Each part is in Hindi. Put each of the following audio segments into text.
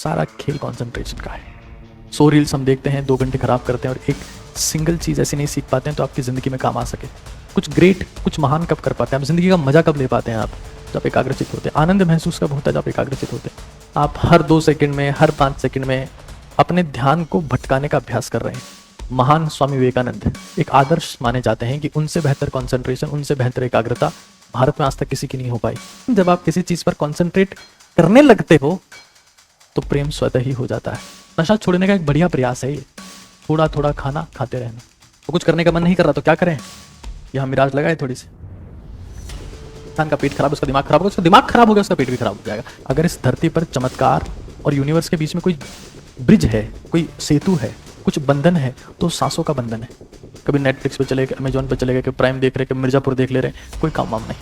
सारा खेल कंसंट्रेशन का है। 100 रील्स हम देखते हैं, 2 घंटे खराब करते हैं और एक सिंगल चीज़ ऐसी नहीं सीख पाते हैं तो आपकी ज़िंदगी में काम आ सके। कुछ ग्रेट, कुछ महान कब कर पाते हैं आप? ज़िंदगी का मज़ा कब ले पाते हैं आप? जब एकाग्रचित होते हैं। आनंद महसूस कब होता है? जब एकाग्रचित होते हैं। आप हर 2 सेकंड में, हर 5 सेकंड में अपने ध्यान को भटकाने का अभ्यास कर रहे हैं। महान स्वामी विवेकानंद एक आदर्श माने जाते हैं कि उनसे बेहतर कंसंट्रेशन, उनसे बेहतर एकाग्रता भारत में आज तक किसी की नहीं हो पाई। जब आप किसी चीज़ पर कंसंट्रेट करने लगते हो तो प्रेम स्वतः ही हो जाता है। नशा छोड़ने का एक बढ़िया प्रयास है ये। थोड़ा थोड़ा खाना खाते रहना। तो कुछ करने का मन नहीं कर रहा तो क्या करें? यहाँ मिराज लगाए थोड़ी सी। इंसान का पेट खराब, उसका दिमाग खराब होगा, उसका दिमाग खराब हो गया, उसका पेट भी खराब हो जाएगा। अगर इस धरती पर चमत्कार और यूनिवर्स के बीच में कोई ब्रिज है, कोई सेतु है, कुछ बंधन है, तो सांसों का बंधन है। कभी नेटफ्लिक्स पे चले गए, अमेजोन पे चले गए, कभी प्राइम देख रहे, कभी मिर्जापुर देख ले रहे, कोई काम वाम नहीं,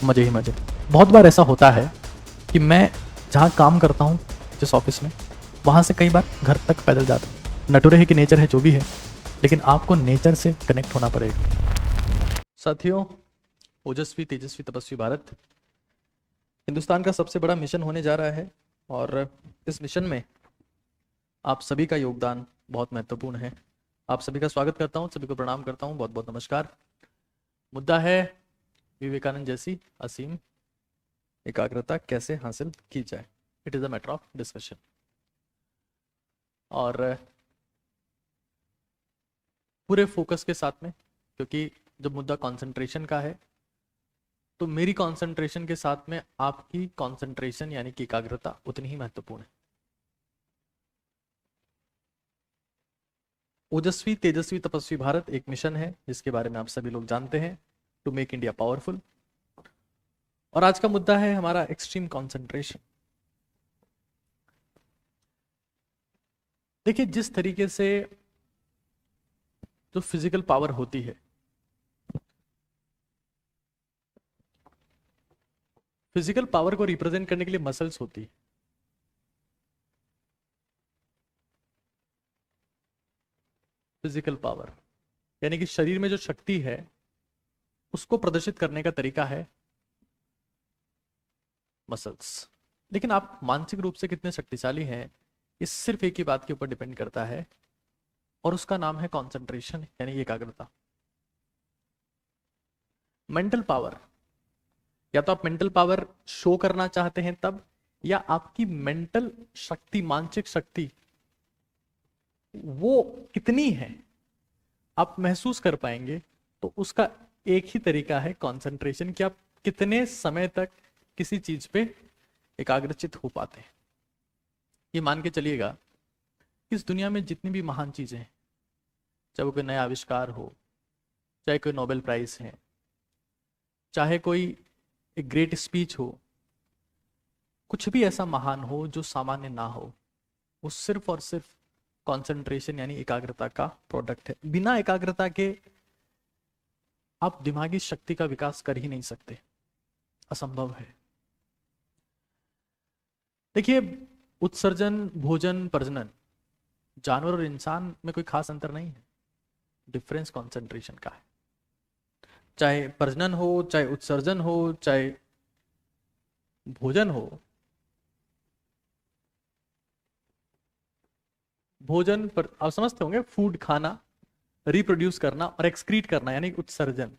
मजे ही मजे। बहुत बार ऐसा होता है कि मैं जहाँ काम करता हूँ, जिस ऑफिस में, वहाँ से कई बार घर तक पैदल जाता हूँ। नटुरे है कि नेचर है, जो भी है, लेकिन आपको नेचर से कनेक्ट होना पड़ेगा। साथियों, ओजस्वी तेजस्वी तपस्वी भारत हिंदुस्तान का सबसे बड़ा मिशन होने जा रहा है और इस मिशन में आप सभी का योगदान बहुत महत्वपूर्ण है। आप सभी का स्वागत करता हूं, सभी को प्रणाम करता हूं, बहुत बहुत नमस्कार। मुद्दा है विवेकानंद जैसी असीम एकाग्रता कैसे हासिल की जाए। It is a matter of discussion. और पूरे फोकस के साथ में, क्योंकि जब मुद्दा कंसंट्रेशन का है तो मेरी कंसंट्रेशन के साथ में आपकी कंसंट्रेशन यानी कि एकाग्रता उतनी ही महत्वपूर्ण है। ओजस्वी तेजस्वी तपस्वी भारत एक मिशन है जिसके बारे में आप सभी लोग जानते हैं, टू मेक इंडिया पावरफुल। और आज का मुद्दा है हमारा एक्सट्रीम कंसंट्रेशन। देखिए, जिस तरीके से जो फिजिकल पावर होती है, फिजिकल पावर को रिप्रेजेंट करने के लिए मसल्स होती है। फिजिकल पावर यानी कि शरीर में जो शक्ति है उसको प्रदर्शित करने का तरीका है मसल्स। लेकिन आप मानसिक रूप से कितने शक्तिशाली हैं, इस सिर्फ एक ही बात के ऊपर डिपेंड करता है और उसका नाम है कंसंट्रेशन यानी एकाग्रता। मेंटल पावर, या तो आप मेंटल पावर शो करना चाहते हैं तब, या आपकी मेंटल शक्ति, मानसिक शक्ति वो कितनी है आप महसूस कर पाएंगे, तो उसका एक ही तरीका है कंसंट्रेशन, कि आप कितने समय तक किसी चीज पे एकाग्रचित हो पाते हैं। ये मान के चलिएगा, इस दुनिया में जितनी भी महान चीजें हैं, चाहे वो कोई नया आविष्कार हो, चाहे कोई नोबेल प्राइज है, चाहे कोई एक ग्रेट स्पीच हो, कुछ भी ऐसा महान हो जो सामान्य ना हो, वो सिर्फ और सिर्फ कंसंट्रेशन यानी एकाग्रता का प्रोडक्ट है। बिना एकाग्रता के आप दिमागी शक्ति का विकास कर ही नहीं सकते, असंभव है। देखिए, उत्सर्जन, भोजन, प्रजनन, जानवर और इंसान में कोई खास अंतर नहीं है, डिफरेंस कंसंट्रेशन का है। चाहे प्रजनन हो, चाहे उत्सर्जन हो, चाहे भोजन हो, भोजन पर आप समझते होंगे, फूड खाना, रिप्रोड्यूस करना और एक्सक्रीट करना यानी उत्सर्जन,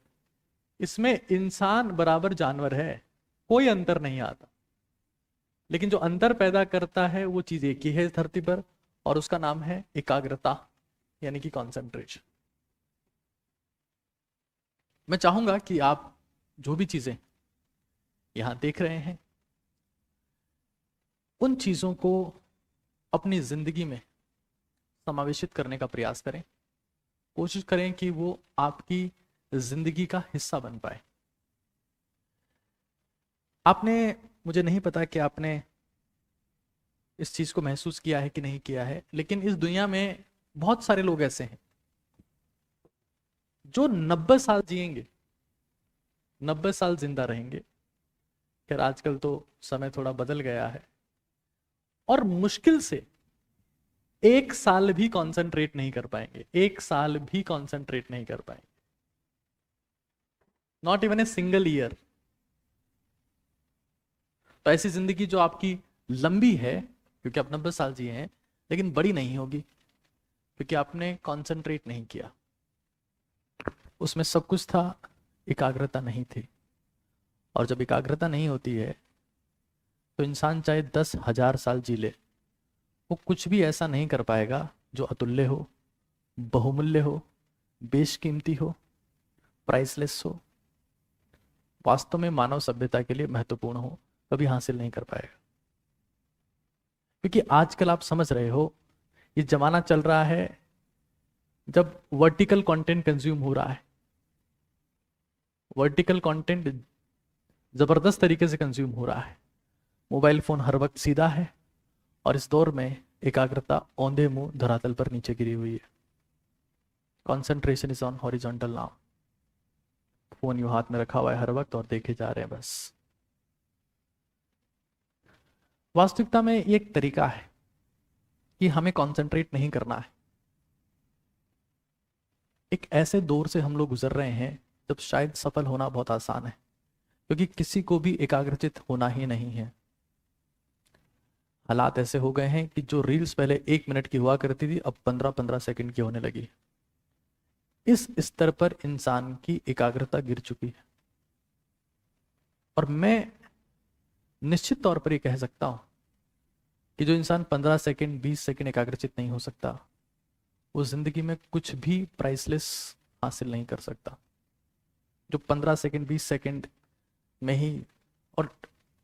इसमें इंसान बराबर जानवर है, कोई अंतर नहीं आता। लेकिन जो अंतर पैदा करता है वो चीज एक ही है इस धरती पर, और उसका नाम है एकाग्रता यानी कि कंसंट्रेशन। मैं चाहूंगा कि आप जो भी चीजें यहां देख रहे हैं, उन चीजों को अपनी जिंदगी में समावेशित करने का प्रयास करें। कोशिश करें कि वो आपकी जिंदगी का हिस्सा बन पाए। आपने, मुझे नहीं पता कि आपने इस चीज को महसूस किया है कि नहीं किया है, लेकिन इस दुनिया में बहुत सारे लोग ऐसे हैं जो 90 साल जिएंगे, 90 साल जिंदा रहेंगे। खैर, आजकल तो समय थोड़ा बदल गया है, और मुश्किल से 1 साल भी कंसंट्रेट नहीं कर पाएंगे, 1 साल भी कंसंट्रेट नहीं कर पाएंगे, not even a single year. तो ऐसी जिंदगी जो आपकी लंबी है, क्योंकि आप 90 साल जिए हैं, लेकिन बड़ी नहीं होगी क्योंकि आपने कंसंट्रेट नहीं किया। उसमें सब कुछ था, एकाग्रता नहीं थी। और जब एकाग्रता नहीं होती है तो इंसान चाहे 10,000 साल जी ले, वो कुछ भी ऐसा नहीं कर पाएगा जो अतुल्य हो, बहुमूल्य हो, बेशकीमती हो, प्राइसलेस हो, वास्तव में मानव सभ्यता के लिए महत्वपूर्ण हो, कभी हासिल नहीं कर पाएगा। क्योंकि आजकल आप समझ रहे हो, ये जमाना चल रहा है जब वर्टिकल कंटेंट कंज्यूम हो रहा है। वर्टिकल कंटेंट जबरदस्त तरीके से कंज्यूम हो रहा है। मोबाइल फोन हर वक्त सीधा है और इस दौर में एकाग्रता औंधे मुंह धरातल पर नीचे गिरी हुई है। Concentration is on horizontal now. Phone यूं हाथ में रखा हुआ है हर वक्त और देखे जा रहे हैं बस। वास्तविकता में ये एक तरीका है कि हमें कंसंट्रेट नहीं करना है। एक ऐसे दौर से हम लोग गुजर रहे हैं जब शायद सफल होना बहुत आसान है, क्योंकि किसी को भी एकाग्रचित होना ही नहीं है। हालात ऐसे हो गए हैं कि जो रील्स पहले 1 मिनट की हुआ करती थी अब 15-15 सेकंड की होने लगी। इस स्तर पर इंसान की एकाग्रता गिर चुकी है। और मैं निश्चित तौर पर यह कह सकता हूं कि जो इंसान 15 सेकंड 20 सेकंड एकाग्रचित नहीं हो सकता, वो जिंदगी में कुछ भी प्राइसलेस हासिल नहीं कर सकता। जो 15 सेकंड 20 सेकंड में ही, और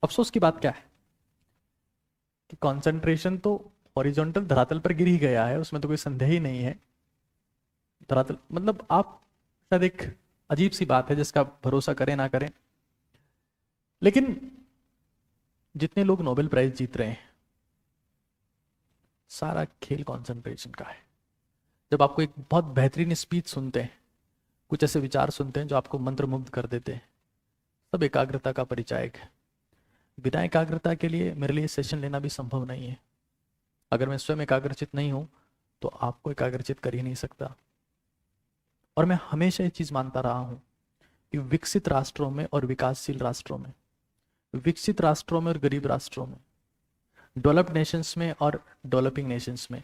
अफसोस की बात क्या है कि कंसंट्रेशन तो हॉरिजॉन्टल धरातल पर गिर ही गया है, उसमें तो कोई संदेह ही नहीं है। धरातल मतलब आप शायद एक अजीब सी बात है जिसका भरोसा करें ना करें, लेकिन जितने लोग नोबेल प्राइज जीत रहे हैं सारा खेल कंसंट्रेशन का है। जब आपको एक बहुत बेहतरीन स्पीच सुनते हैं, कुछ ऐसे विचार सुनते हैं जो आपको मंत्रमुग्ध कर देते हैं, सब एकाग्रता का परिचायक है। बिना एकाग्रता के लिए मेरे लिए सेशन लेना भी संभव नहीं है। अगर मैं स्वयं एकाग्रचित नहीं हूं तो आपको एकाग्रचित कर ही नहीं सकता। और मैं हमेशा ये चीज मानता रहा हूं कि विकसित राष्ट्रों में और विकासशील राष्ट्रों में, विकसित राष्ट्रों में और गरीब राष्ट्रों में, डेवलप्ड नेशंस में और डेवलपिंग नेशंस में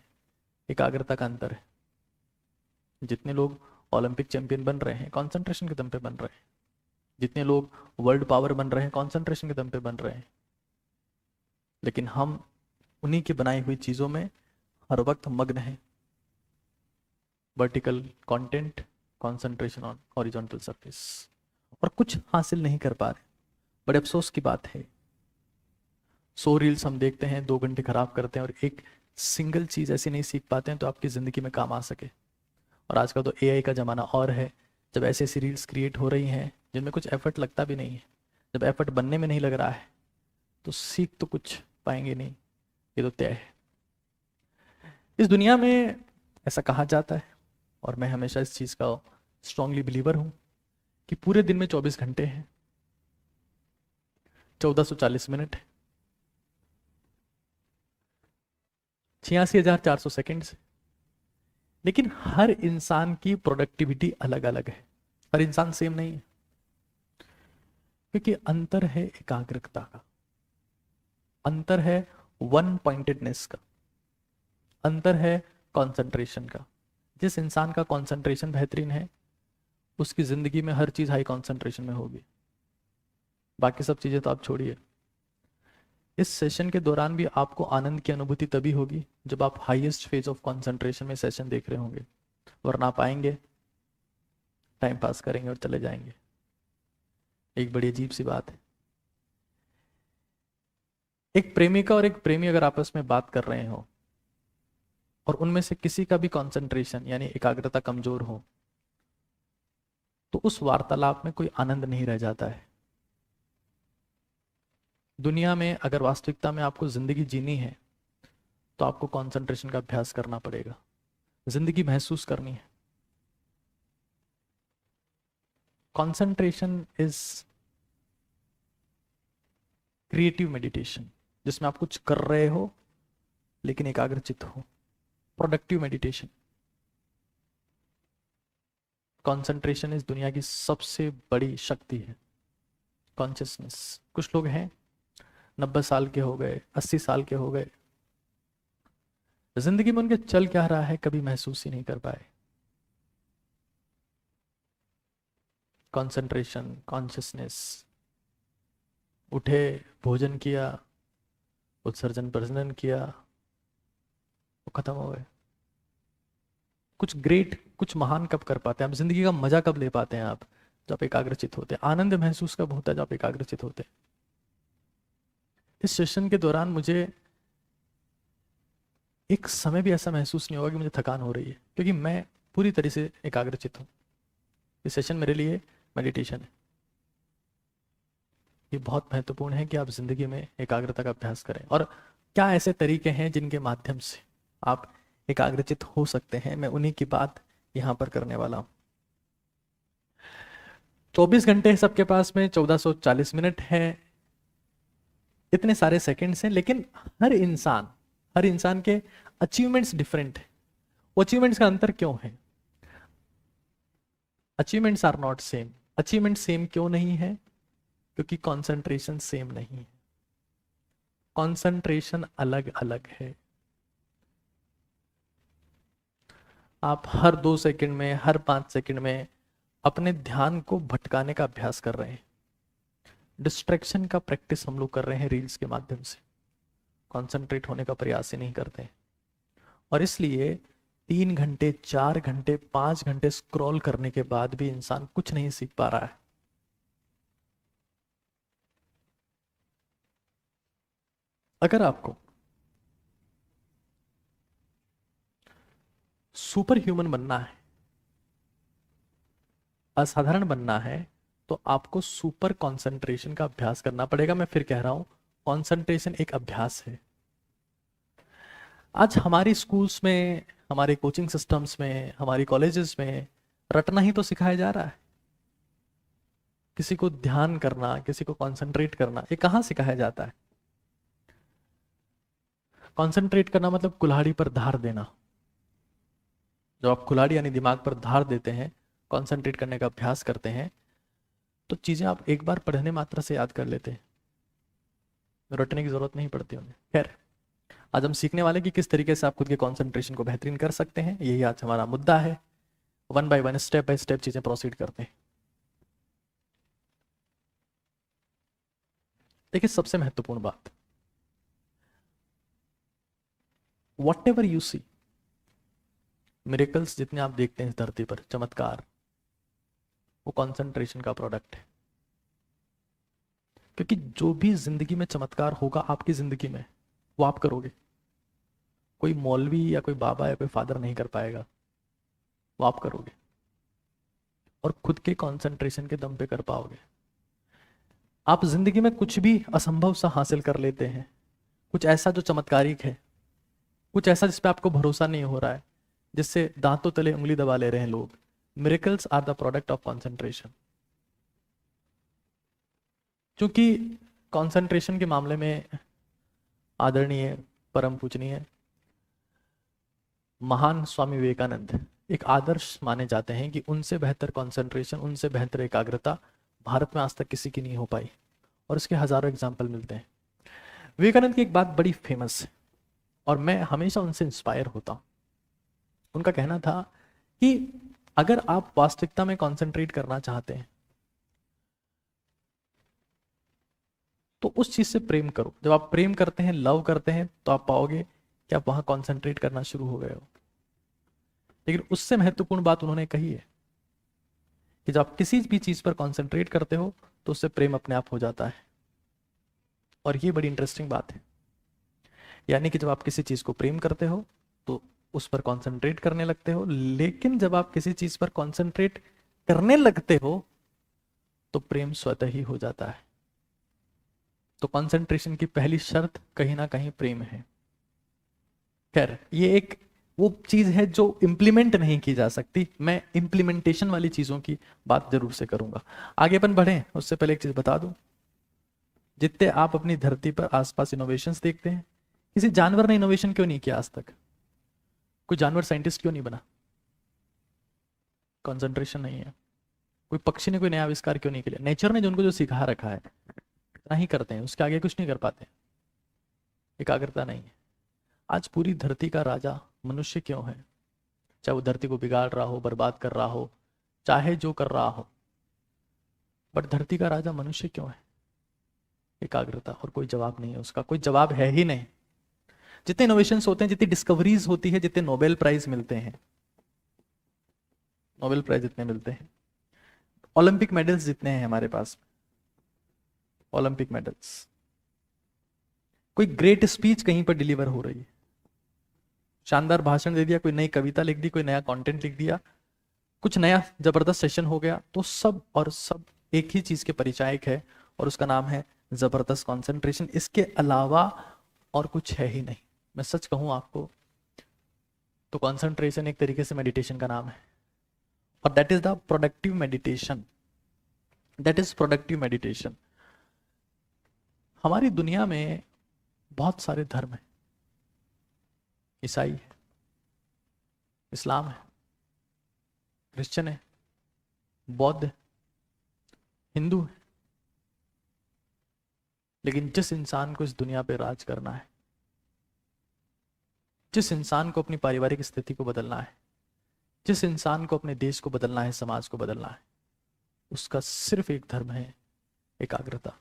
एकाग्रता का अंतर है। जितने लोग ओलंपिक चैंपियन बन रहे हैं कंसंट्रेशन के दम पे बन रहे हैं, जितने लोग वर्ल्ड पावर बन रहे हैं कंसंट्रेशन के दम पे बन रहे हैं। लेकिन हम उन्हीं की बनाई हुई चीजों में हर वक्त मग्न हैं। Vertical content, concentration on horizontal surface, और कुछ हासिल नहीं कर पा रहे। बड़े अफसोस की बात है। 100 रील्स हम देखते हैं, 2 घंटे खराब करते हैं और एक सिंगल चीज ऐसी नहीं सीख पाते हैं तो आपकी जिंदगी में काम आ सके। और आज का तो एआई का जमाना और है, जब ऐसी ऐसी रील्स क्रिएट हो रही हैं जिनमें कुछ एफर्ट लगता भी नहीं है, जब एफर्ट बनने में नहीं लग रहा है तो सीख तो कुछ पाएंगे नहीं, ये तो तय है। इस दुनिया में ऐसा कहा जाता है और मैं हमेशा इस चीज का स्ट्रांगली बिलीवर हूं कि पूरे दिन में 24 घंटे हैं, 1440 मिनट, 86,400 सेकेंड। लेकिन हर इंसान की प्रोडक्टिविटी अलग अलग है, हर इंसान सेम नहीं है, क्योंकि अंतर है एकाग्रता का, अंतर है वन पॉइंटेडनेस का, अंतर है कंसंट्रेशन का। जिस इंसान का कंसंट्रेशन बेहतरीन है उसकी जिंदगी में हर चीज हाई कंसंट्रेशन में होगी। बाकी सब चीजें तो आप छोड़िए। इस सेशन के दौरान भी आपको आनंद की अनुभूति तभी होगी जब आप हाईएस्ट फेज ऑफ कंसंट्रेशन में सेशन देख रहे होंगे, वरना आप आएंगे, टाइम पास करेंगे और चले जाएंगे। एक बड़ी अजीब सी बात है। एक प्रेमिका और एक प्रेमी अगर आपस में बात कर रहे हो और उनमें से किसी का भी कंसंट्रेशन यानी एकाग्रता कमजोर हो तो उस वार्तालाप में कोई आनंद नहीं रह जाता है। दुनिया में अगर वास्तविकता में आपको जिंदगी जीनी है तो आपको कंसंट्रेशन का अभ्यास करना पड़ेगा, जिंदगी महसूस करनी है। कंसंट्रेशन इज क्रिएटिव मेडिटेशन, जिसमें आप कुछ कर रहे हो लेकिन एकाग्रचित हो। Productive meditation. कंसंट्रेशन इस दुनिया की सबसे बड़ी शक्ति है। कॉन्शियसनेस। कुछ लोग हैं 90 साल के हो गए, 80 साल के हो गए, जिंदगी में उनके चल क्या रहा है कभी महसूस ही नहीं कर पाए। कंसंट्रेशन, कॉन्शियसनेस, उठे, भोजन किया, उत्सर्जन प्रजनन किया, वो खत्म हो गए। कुछ ग्रेट, कुछ महान कब कर पाते हैं आप? जिंदगी का मजा कब ले पाते हैं आप? जब आप एकाग्रचित होते हैं। आनंद महसूस कब होता है? जब आप एकाग्रचित होते हैं। इस सेशन के दौरान मुझे एक समय भी ऐसा महसूस नहीं होगा कि मुझे थकान हो रही है, क्योंकि मैं पूरी तरह से एकाग्रचित हूँ। ये सेशन मेरे लिए मेडिटेशन है। ये बहुत महत्वपूर्ण है कि आप जिंदगी में एकाग्रता का अभ्यास करें। और क्या ऐसे तरीके हैं जिनके माध्यम से आप एकाग्रचित हो सकते हैं, मैं उन्हीं की बात यहां पर करने वाला हूं। 24 घंटे सबके पास में, 1440 मिनट है, इतने सारे सेकंड्स हैं, लेकिन हर इंसान के अचीवमेंट्स डिफरेंट है। वो अचीवमेंट्स का अंतर क्यों है? Achievements are not same. Achievement same क्यों नहीं है? क्योंकि कॉन्सेंट्रेशन सेम नहीं है। कॉन्सेंट्रेशन अलग अलग है। आप हर 2 सेकंड में, हर 5 सेकंड में अपने ध्यान को भटकाने का अभ्यास कर रहे हैं। डिस्ट्रैक्शन का प्रैक्टिस हम लोग कर रहे हैं रील्स के माध्यम से। कॉन्सेंट्रेट होने का प्रयास ही नहीं करते। और इसलिए 3 घंटे, 4 घंटे, 5 घंटे स्क्रॉल करने के बाद भी इंसान कुछ नहीं सीख पा रहा है। अगर आपको सुपर ह्यूमन बनना है, असाधारण बनना है, तो आपको सुपर कंसंट्रेशन का अभ्यास करना पड़ेगा। मैं फिर कह रहा हूं, कंसंट्रेशन एक अभ्यास है। आज हमारी स्कूल्स में, हमारे कोचिंग सिस्टम्स में, हमारी कॉलेजेस में रटना ही तो सिखाया जा रहा है। किसी को ध्यान करना, किसी को कंसंट्रेट करना, ये कहां सिखाया जाता है? कंसंट्रेट करना मतलब कुल्हाड़ी पर धार देना। जब आप कुल्हाड़ी यानी दिमाग पर धार देते हैं, कंसंट्रेट करने का अभ्यास करते हैं, तो चीजें आप एक बार पढ़ने मात्र से याद कर लेते हैं। रटने की जरूरत नहीं पड़ती उन्हें। खैर, आज हम सीखने वाले कि किस तरीके से आप खुद के कंसंट्रेशन को बेहतरीन कर सकते हैं। यही आज हमारा मुद्दा है। 1 बाय 1, स्टेप बाय स्टेप चीजें प्रोसीड करते हैं। देखिए, सबसे महत्वपूर्ण बात, whatever you see, miracles जितने आप देखते हैं इस धरती पर, चमत्कार, वो कंसंट्रेशन का प्रोडक्ट है। क्योंकि जो भी जिंदगी में चमत्कार होगा आपकी जिंदगी में, वो आप करोगे। कोई मौलवी या कोई बाबा या कोई फादर नहीं कर पाएगा, वो आप करोगे। और खुद के कंसंट्रेशन के दम पे कर पाओगे। आप जिंदगी में कुछ भी असंभव सा हासिल कर लेते हैं, कुछ ऐसा जो चमत्कारिक है, कुछ ऐसा जिस पे आपको भरोसा नहीं हो रहा है, जिससे दांतों तले उंगली दबा ले रहे हैं लोग। Miracles are the product of concentration. क्योंकि कंसंट्रेशन के मामले में आदरणीय, परम पूजनीय, महान स्वामी विवेकानंद एक आदर्श माने जाते हैं कि उनसे बेहतर कंसंट्रेशन, उनसे बेहतर एकाग्रता भारत में आज तक किसी की नहीं हो पाई। और इसके हजारों एग्जाम्पल मिलते हैं। विवेकानंद की एक बात बड़ी फेमस है और मैं हमेशा उनसे इंस्पायर होता हूं। उनका कहना था कि अगर आप वास्तविकता में कंसंट्रेट करना चाहते हैं तो उस चीज से प्रेम करो। जब आप प्रेम करते हैं, लव करते हैं, तो आप पाओगे कि आप वहां कंसंट्रेट करना शुरू हो गए हो। लेकिन उससे महत्वपूर्ण बात उन्होंने कही है कि जब आप किसी भी चीज पर कंसंट्रेट करते हो तो उससे प्रेम अपने आप हो जाता है। और ये बड़ी इंटरेस्टिंग बात है। यानी कि जब आप किसी चीज को प्रेम करते हो तो उस पर कंसंट्रेट करने लगते हो, लेकिन जब आप किसी चीज पर कंसंट्रेट करने लगते हो तो प्रेम स्वतः ही हो जाता है। तो कंसंट्रेशन की पहली शर्त कहीं ना कहीं प्रेम है। खैर, ये एक वो चीज है जो इंप्लीमेंट नहीं की जा सकती। मैं इंप्लीमेंटेशन वाली चीजों की बात जरूर से करूंगा। आगे अपन बढ़े उससे पहले एक चीज बता दूं, जितने आप अपनी धरती पर आसपास इनोवेशंस देखते हैं, किसी जानवर ने इनोवेशन क्यों नहीं किया आज तक? कोई जानवर साइंटिस्ट क्यों नहीं बना? कंसंट्रेशन नहीं है। कोई पक्षी ने कोई नया आविष्कार क्यों नहीं किया? नेचर ने जो उनको जो सिखा रखा है इतना ही करते हैं, उसके आगे कुछ नहीं कर पाते। एकाग्रता नहीं है। आज पूरी धरती का राजा मनुष्य क्यों है? चाहे वो धरती को बिगाड़ रहा हो, बर्बाद कर रहा हो, चाहे जो कर रहा हो, बट धरती का राजा मनुष्य क्यों है? एकाग्रता। और कोई जवाब नहीं है उसका, कोई जवाब है ही नहीं। जितने इनोवेशंस होते हैं, जितनी डिस्कवरीज होती है, जितने नोबेल प्राइज मिलते हैं, नोबेल प्राइज जितने मिलते हैं, ओलंपिक मेडल्स जितने हैं हमारे पास, ओलंपिक मेडल्स, कोई ग्रेट स्पीच कहीं पर डिलीवर हो रही है, शानदार भाषण दे दिया, कोई नई कविता लिख दी, कोई नया कंटेंट लिख दिया, कुछ नया जबरदस्त सेशन हो गया, तो सब और सब एक ही चीज के परिचायक है, और उसका नाम है जबरदस्त कंसंट्रेशन। इसके अलावा और कुछ है ही नहीं। मैं सच कहूं आपको तो कंसंट्रेशन एक तरीके से मेडिटेशन का नाम है, और that is the productive meditation. That is productive meditation. हमारी दुनिया में बहुत सारे धर्म हैं। ईसाई है, इस्लाम है, क्रिश्चियन है, बौद्ध है, हिंदू है, लेकिन जिस इंसान को इस दुनिया पे राज करना है, जिस इंसान को अपनी पारिवारिक स्थिति को बदलना है, जिस इंसान को अपने देश को बदलना है, समाज को बदलना है, उसका सिर्फ एक धर्म है, एकाग्रता।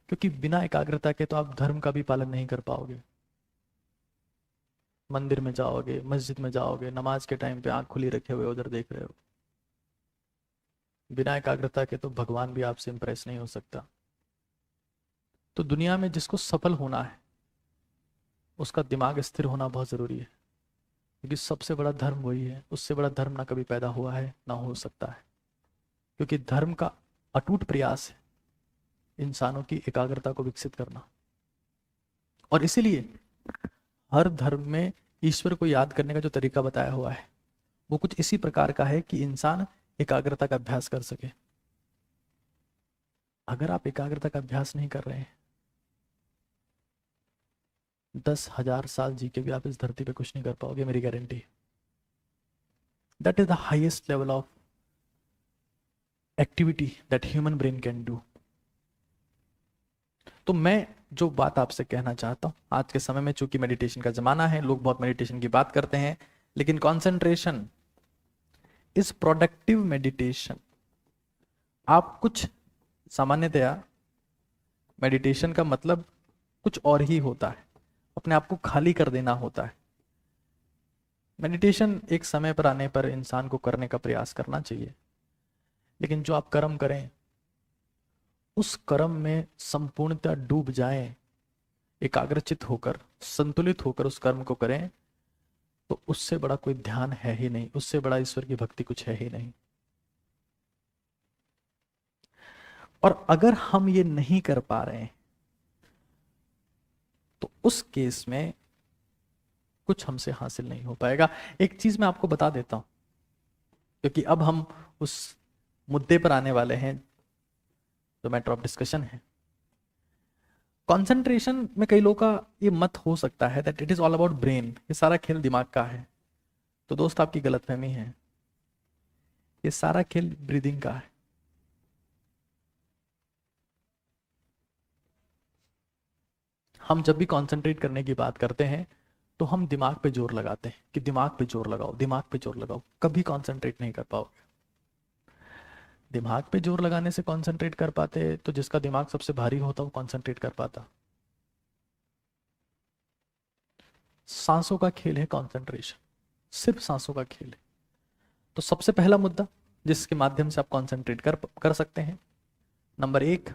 क्योंकि बिना एकाग्रता के तो आप धर्म का भी पालन नहीं कर पाओगे। मंदिर में जाओगे, मस्जिद में जाओगे, नमाज के टाइम पे आंख खुली रखे हुए उधर देख रहे हो, बिना एकाग्रता के तो भगवान भी आपसे इंप्रेस नहीं हो सकता। तो दुनिया में जिसको सफल होना है, उसका दिमाग स्थिर होना बहुत जरूरी है, क्योंकि सबसे बड़ा धर्म वही है। उससे बड़ा धर्म ना कभी पैदा हुआ है, ना हो सकता है। क्योंकि धर्म का अटूट प्रयास है इंसानों की एकाग्रता को विकसित करना। और इसीलिए हर धर्म में ईश्वर को याद करने का जो तरीका बताया हुआ है, वो कुछ इसी प्रकार का है कि इंसान एकाग्रता का अभ्यास कर सके। अगर आप एकाग्रता का अभ्यास नहीं कर रहे हैं, 10,000 साल जी के भी आप इस धरती पे कुछ नहीं कर पाओगे, मेरी guarantee. That is the highest level of activity that human brain can do. तो मैं जो बात आपसे कहना चाहता हूं, आज के समय में चूंकि मेडिटेशन का जमाना है, लोग बहुत मेडिटेशन की बात करते हैं, लेकिन कॉन्सेंट्रेशन इज प्रोडक्टिव मेडिटेशन। आप कुछ सामान्यतया मेडिटेशन का मतलब कुछ और ही होता है, अपने आप को खाली कर देना होता है। मेडिटेशन एक समय पर आने पर इंसान को करने का प्रयास करना चाहिए, लेकिन जो आप कर्म करें उस कर्म में संपूर्णतः डूब जाएं, एकाग्रचित होकर, संतुलित होकर उस कर्म को करें, तो उससे बड़ा कोई ध्यान है ही नहीं, उससे बड़ा ईश्वर की भक्ति कुछ है ही नहीं। और अगर हम ये नहीं कर पा रहे हैं, तो उस केस में कुछ हमसे हासिल नहीं हो पाएगा। एक चीज मैं आपको बता देता हूं, क्योंकि अब हम उस मुद्दे पर आने वाले हैं जो मैटर ऑफ डिस्कशन है। कंसंट्रेशन में कई लोगों का ये मत हो सकता है that it is all about brain, ये सारा खेल दिमाग का है। तो दोस्त, आपकी गलतफहमी है, ये सारा खेल ब्रीदिंग का है। हम जब भी कंसंट्रेट करने की बात करते हैं तो हम दिमाग पे जोर लगाते हैं कि दिमाग पे जोर लगाओ, दिमाग पे जोर लगाओ, कभी कंसंट्रेट नहीं कर पाओगे। दिमाग पे जोर लगाने से कंसंट्रेट कर पाते तो जिसका दिमाग सबसे भारी होता वो कंसंट्रेट कर पाता। सांसों का खेल है कंसंट्रेशन, सिर्फ सांसों का खेल है। तो सबसे पहला मुद्दा जिसके माध्यम से आप कंसंट्रेट कर सकते हैं, नंबर 1,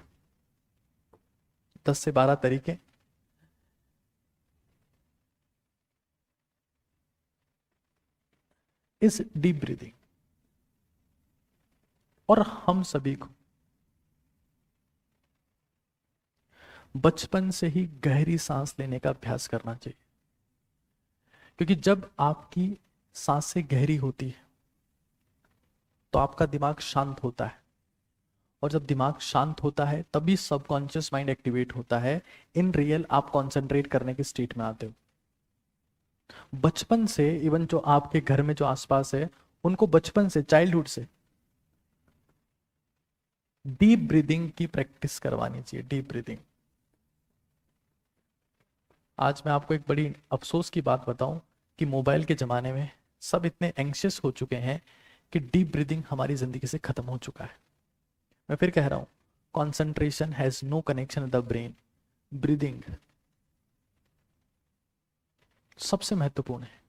10 से 12 तरीके। इस डीप ब्रीदिंग। और हम सभी को बचपन से ही गहरी सांस लेने का अभ्यास करना चाहिए, क्योंकि जब आपकी सांसें गहरी होती है तो आपका दिमाग शांत होता है, और जब दिमाग शांत होता है तभी सबकॉन्शियस माइंड एक्टिवेट होता है। इन रियल आप कंसंट्रेट करने के स्टेट में आते हो। बचपन से, इवन जो आपके घर में जो आसपास है, उनको बचपन से, चाइल्डहुड से डीप ब्रीदिंग की प्रैक्टिस करवानी चाहिए। Deep breathing. आज मैं आपको एक बड़ी अफसोस की बात बताऊं कि मोबाइल के ज़माने में सब इतने एंग्शियस हो चुके हैं कि डीप ब्रीदिंग हमारी ज़िंदगी से ख़त्म हो चुका है। मैं फिर कह रहा हूं, concentration has no connection with the brain. Breathing सबसे महत्वपूर्ण है।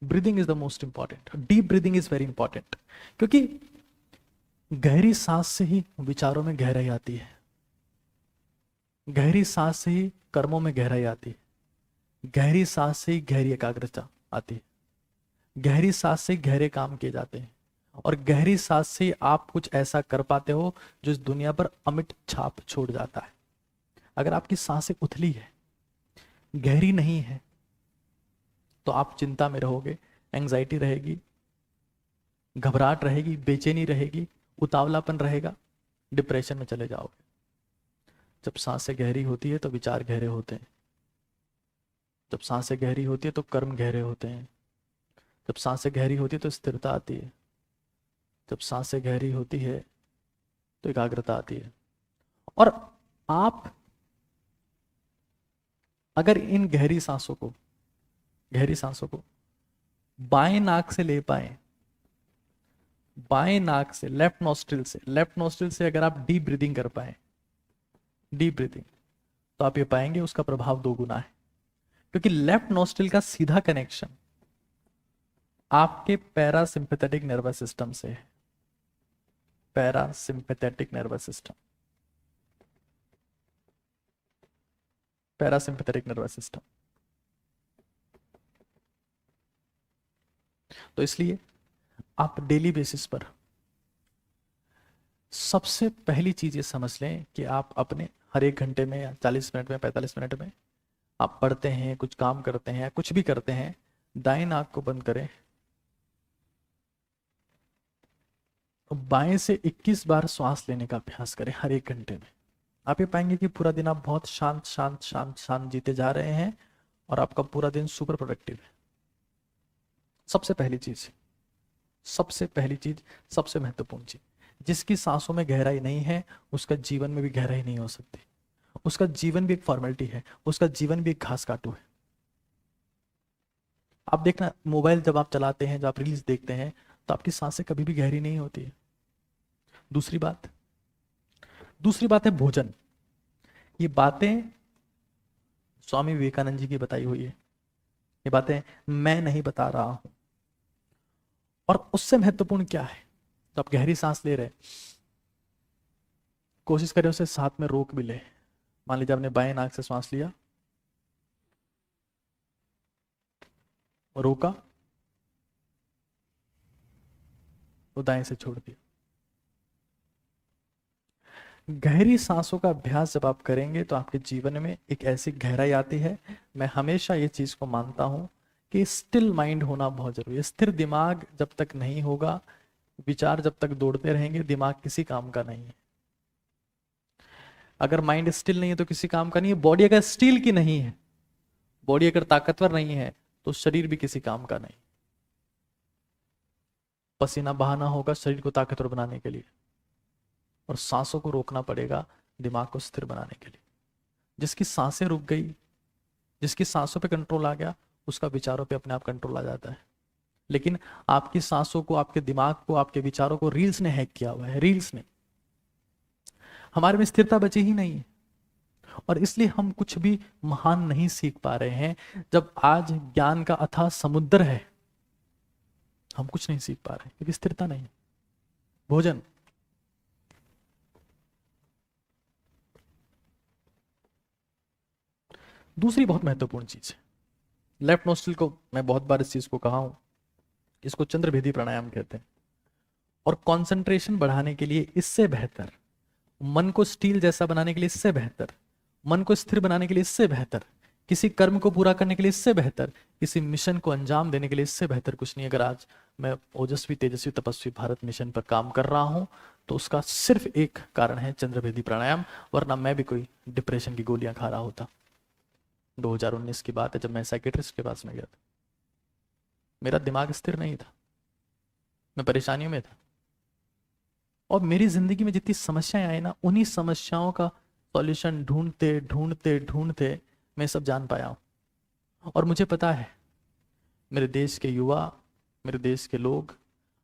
Breathing is the most important. Deep breathing is very important, क्योंकि गहरी सांस से ही विचारों में गहराई आती है, गहरी सांस से ही कर्मों में गहराई आती है, गहरी सांस से ही गहरी एकाग्रता आती है, गहरी सांस से ही गहरे काम किए जाते हैं, और गहरी सांस से ही आप कुछ ऐसा कर पाते हो जो इस दुनिया पर अमिट छाप छोड़ जाता है। अगर आपकी सांसें उथली है, गहरी नहीं है, तो आप चिंता में रहोगे, एंग्जाइटी रहेगी, घबराहट रहेगी, बेचैनी रहेगी, उतावलापन रहेगा, डिप्रेशन में चले जाओगे। जब सांसें गहरी होती है तो विचार गहरे होते हैं, जब सांसें गहरी होती है तो कर्म गहरे होते हैं, जब सांसें गहरी होती है तो स्थिरता आती है, जब सांसें गहरी होती है तो एकाग्रता आती है। और आप अगर इन गहरी सांसों को बाएं नाक से ले पाए, बाएं नाक से, लेफ्ट नोस्ट्रिल से अगर आप डीप ब्रीदिंग कर पाए, डीप ब्रीदिंग, तो आप ये पाएंगे उसका प्रभाव 2 गुना है। क्योंकि लेफ्ट नोस्ट्रिल का सीधा कनेक्शन आपके पैरासिम्पैथेटिक नर्वस सिस्टम से है। Parasympathetic nervous system, parasympathetic nervous system. तो इसलिए आप डेली बेसिस पर सबसे पहली चीज ये समझ लें कि आप अपने हर 1 घंटे में या 40 मिनट में, 45 मिनट में आप पढ़ते हैं, कुछ काम करते हैं, कुछ भी करते हैं, दाएं नाक को बंद करें, बाएं से 21 बार श्वास लेने का अभ्यास करें हर 1 घंटे में। आप ये पाएंगे कि पूरा दिन आप बहुत शांत शांत शांत शांत जीते जा रहे हैं और आपका पूरा दिन सुपर प्रोडक्टिव है। सबसे पहली चीज, सबसे महत्वपूर्ण चीज, जिसकी सांसों में गहराई नहीं है उसका जीवन में भी गहराई नहीं हो सकती। उसका जीवन भी एक फॉर्मेलिटी है, उसका जीवन भी एक घास काटू है। आप देखना, मोबाइल जब आप चलाते हैं, जब आप रील्स देखते हैं, तो आपकी सांसें कभी भी गहरी नहीं होती है। दूसरी बात है भोजन। ये बातें स्वामी विवेकानंद जी की बताई हुई है, ये बातें मैं नहीं बता रहा हूं। और उससे महत्वपूर्ण क्या है, तो आप गहरी सांस ले रहे हैं, कोशिश करें उसे साथ में रोक भी ले। मान लीजिए आपने बाएं नाक से सांस लिया, रोका, तो दाएं से छोड़ दिया। गहरी सांसों का अभ्यास जब आप करेंगे तो आपके जीवन में एक ऐसी गहराई आती है। मैं हमेशा ये चीज को मानता हूं कि स्टिल माइंड होना बहुत जरूरी है। स्थिर दिमाग जब तक नहीं होगा, विचार जब तक दौड़ते रहेंगे, दिमाग किसी काम का नहीं है। अगर माइंड स्टिल नहीं है तो किसी काम का नहीं है। बॉडी अगर स्टील की नहीं है, बॉडी अगर ताकतवर नहीं है, तो शरीर भी किसी काम का नहीं। पसीना बहाना होगा शरीर को ताकतवर बनाने के लिए, और सांसों को रोकना पड़ेगा दिमाग को स्थिर बनाने के लिए। जिसकी सांसें रुक गई, जिसकी सांसों पे कंट्रोल आ गया, उसका विचारों पे अपने आप कंट्रोल आ जाता है। लेकिन आपकी सांसों को, आपके दिमाग को, आपके विचारों को रील्स ने हैक किया हुआ है। रील्स ने, हमारे में स्थिरता बची ही नहीं है, और इसलिए हम कुछ भी महान नहीं सीख पा रहे हैं। जब आज ज्ञान का अथाह समुद्र है, हम कुछ नहीं सीख पा रहे क्योंकि स्थिरता नहीं है। भोजन, दूसरी बहुत महत्वपूर्ण चीज है। लेफ्ट नोस्ट्रिल को मैं बहुत बार इस चीज को कहा हूं, इसको चंद्रभेदी प्राणायाम कहते हैं। और कंसंट्रेशन बढ़ाने के लिए इससे बेहतर, मन को स्टील जैसा बनाने के लिए इससे बेहतर, मन को स्थिर बनाने के लिए इससे बेहतर, किसी कर्म को पूरा करने के लिए इससे बेहतर, किसी मिशन को अंजाम देने के लिए इससे बेहतर कुछ नहीं। अगर आज मैं ओजस्वी तेजस्वी तपस्वी भारत मिशन पर काम कर रहा हूं तो उसका सिर्फ एक कारण है चंद्रभेदी प्राणायाम, वरना मैं भी कोई डिप्रेशन की गोलियां खा रहा होता। 2019 की बात है, जब मैं साइकेट्रिस्ट के पास में गया था। मेरा दिमाग स्थिर नहीं था, मैं परेशानियों में था, और मेरी जिंदगी में जितनी समस्याएं आई ना, उन्हीं समस्याओं का सॉल्यूशन ढूंढते ढूंढते ढूंढते मैं सब जान पाया हूं। और मुझे पता है मेरे देश के युवा, मेरे देश के लोग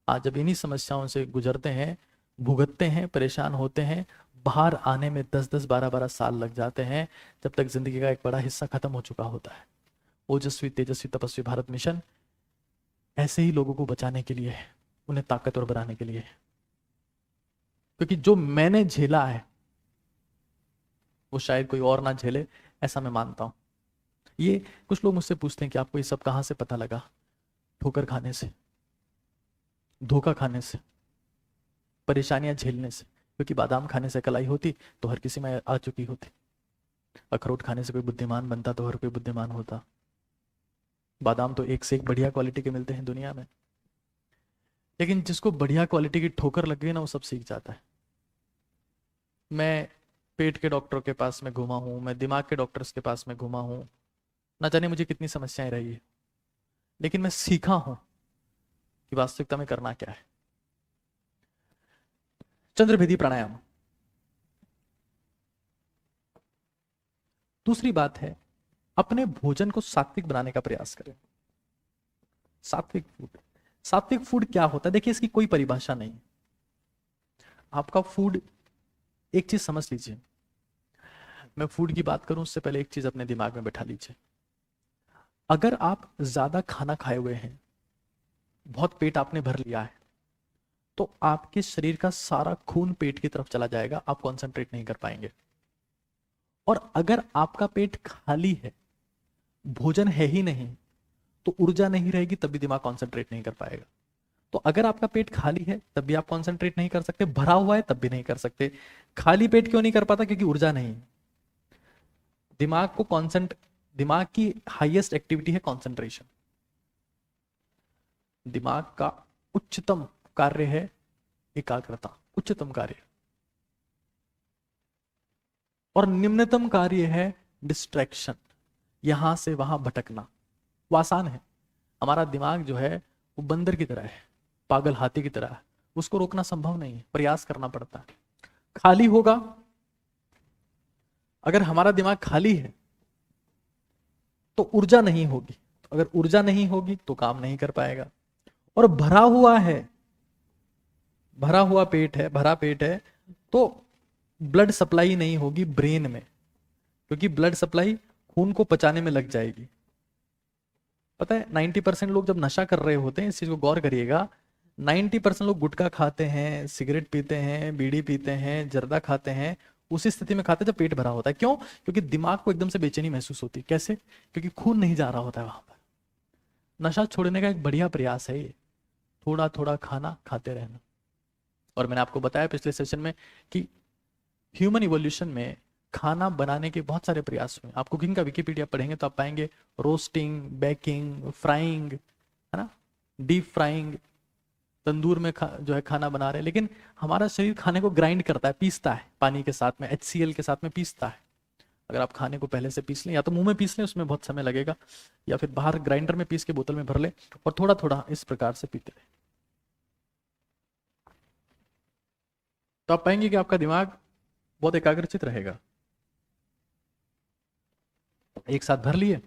आज जब इन्हीं समस्याओं से गुजरते हैं, भुगतते हैं, परेशान होते हैं, बाहर आने में 10-10, 12-12 साल लग जाते हैं, जब तक जिंदगी का एक बड़ा हिस्सा खत्म हो चुका होता है। ओजस्वी तेजस्वी तपस्वी भारत मिशन ऐसे ही लोगों को बचाने के लिए है, उन्हें ताकतवर बनाने के लिए है। क्योंकि जो मैंने झेला है वो शायद कोई और ना झेले, ऐसा मैं मानता हूं। ये कुछ लोग मुझसे पूछते हैं कि आपको ये सब कहां से पता लगा? ठोकर खाने से, धोखा खाने से, परेशानियां झेलने से। क्योंकि बादाम खाने से कलाई होती तो हर किसी में आ चुकी होती, अखरोट खाने से कोई बुद्धिमान बनता तो हर कोई बुद्धिमान होता। बादाम तो एक से एक बढ़िया क्वालिटी के मिलते हैं दुनिया में, लेकिन जिसको बढ़िया क्वालिटी की ठोकर लग गई ना, वो सब सीख जाता है। मैं पेट के डॉक्टर के पास में घुमा हूं, मैं दिमाग के डॉक्टर्स के पास में घुमा हूं, ना जाने मुझे कितनी समस्याएं रही है, लेकिन मैं सीखा हूं कि वास्तविकता में करना क्या है। चंद्रभेदी प्राणायाम। दूसरी बात है, अपने भोजन को सात्विक बनाने का प्रयास करें। सात्विक फूड, सात्विक फूड क्या होता है? देखिए, इसकी कोई परिभाषा नहीं। आपका फूड, एक चीज समझ लीजिए, मैं फूड की बात करूं उससे पहले एक चीज अपने दिमाग में बैठा लीजिए। अगर आप ज्यादा खाना खाए हुए हैं, बहुत पेट आपने भर लिया है, तो आपके शरीर का सारा खून पेट की तरफ चला जाएगा, आप कंसंट्रेट नहीं कर पाएंगे। और अगर आपका पेट खाली है, भोजन है ही नहीं, तो ऊर्जा नहीं रहेगी, तब भी दिमाग कंसंट्रेट नहीं कर पाएगा। तो अगर आपका पेट खाली है तब भी आप कंसंट्रेट नहीं कर सकते, भरा हुआ है तब भी नहीं कर सकते। खाली पेट क्यों नहीं कर पाता? क्योंकि ऊर्जा नहीं है। दिमाग को दिमाग की हाईएस्ट एक्टिविटी है कंसंट्रेशन। दिमाग का उच्चतम कार्य है एकाग्रता, उच्चतम कार्य। और निम्नतम कार्य है डिस्ट्रैक्शन, यहां से वहां भटकना। वो आसान है। हमारा दिमाग जो है वो बंदर की तरह है, पागल हाथी की तरह है, उसको रोकना संभव नहीं है, प्रयास करना पड़ता है। खाली होगा, अगर हमारा दिमाग खाली है तो ऊर्जा नहीं होगी, तो अगर ऊर्जा नहीं होगी तो काम नहीं कर पाएगा। और भरा हुआ है, भरा हुआ पेट है, भरा पेट है, तो ब्लड सप्लाई नहीं होगी ब्रेन में, क्योंकि ब्लड सप्लाई खून को पचाने में लग जाएगी। पता है 90% लोग जब नशा कर रहे होते हैं, इस चीज को गौर करिएगा, 90% लोग गुटखा खाते हैं, सिगरेट पीते हैं, बीड़ी पीते हैं, जर्दा खाते हैं, उसी स्थिति में खाते हैं जब पेट भरा होता है। क्यों? क्योंकि दिमाग को एकदम से बेचैनी महसूस होती है। कैसे? क्योंकि खून नहीं जा रहा होता है वहां पर। नशा छोड़ने का एक बढ़िया प्रयास है ये, थोड़ा थोड़ा खाना खाते रहना। और मैंने आपको बताया पिछले सेशन में कि ह्यूमन इवोल्यूशन में खाना बनाने के बहुत सारे प्रयास हुए। आप कुकिंग का विकिपीडिया पढ़ेंगे तो आप पाएंगे रोस्टिंग, बेकिंग, फ्राइंग, है ना, डीप फ्राइंग, तंदूर में जो है खाना बना रहे हैं। लेकिन हमारा शरीर खाने को ग्राइंड करता है, पीसता है, पानी के साथ में, HCl के साथ में पीसता है। अगर आप खाने को पहले से पीस लें, या तो मुंह में पीस लें, उसमें बहुत समय लगेगा, या फिर बाहर ग्राइंडर में पीस के बोतल में भर लें और थोड़ा थोड़ा इस प्रकार से पीते रहे, तो आप पाएंगे कि आपका दिमाग बहुत एकाग्रचित रहेगा। एक साथ भर लिए,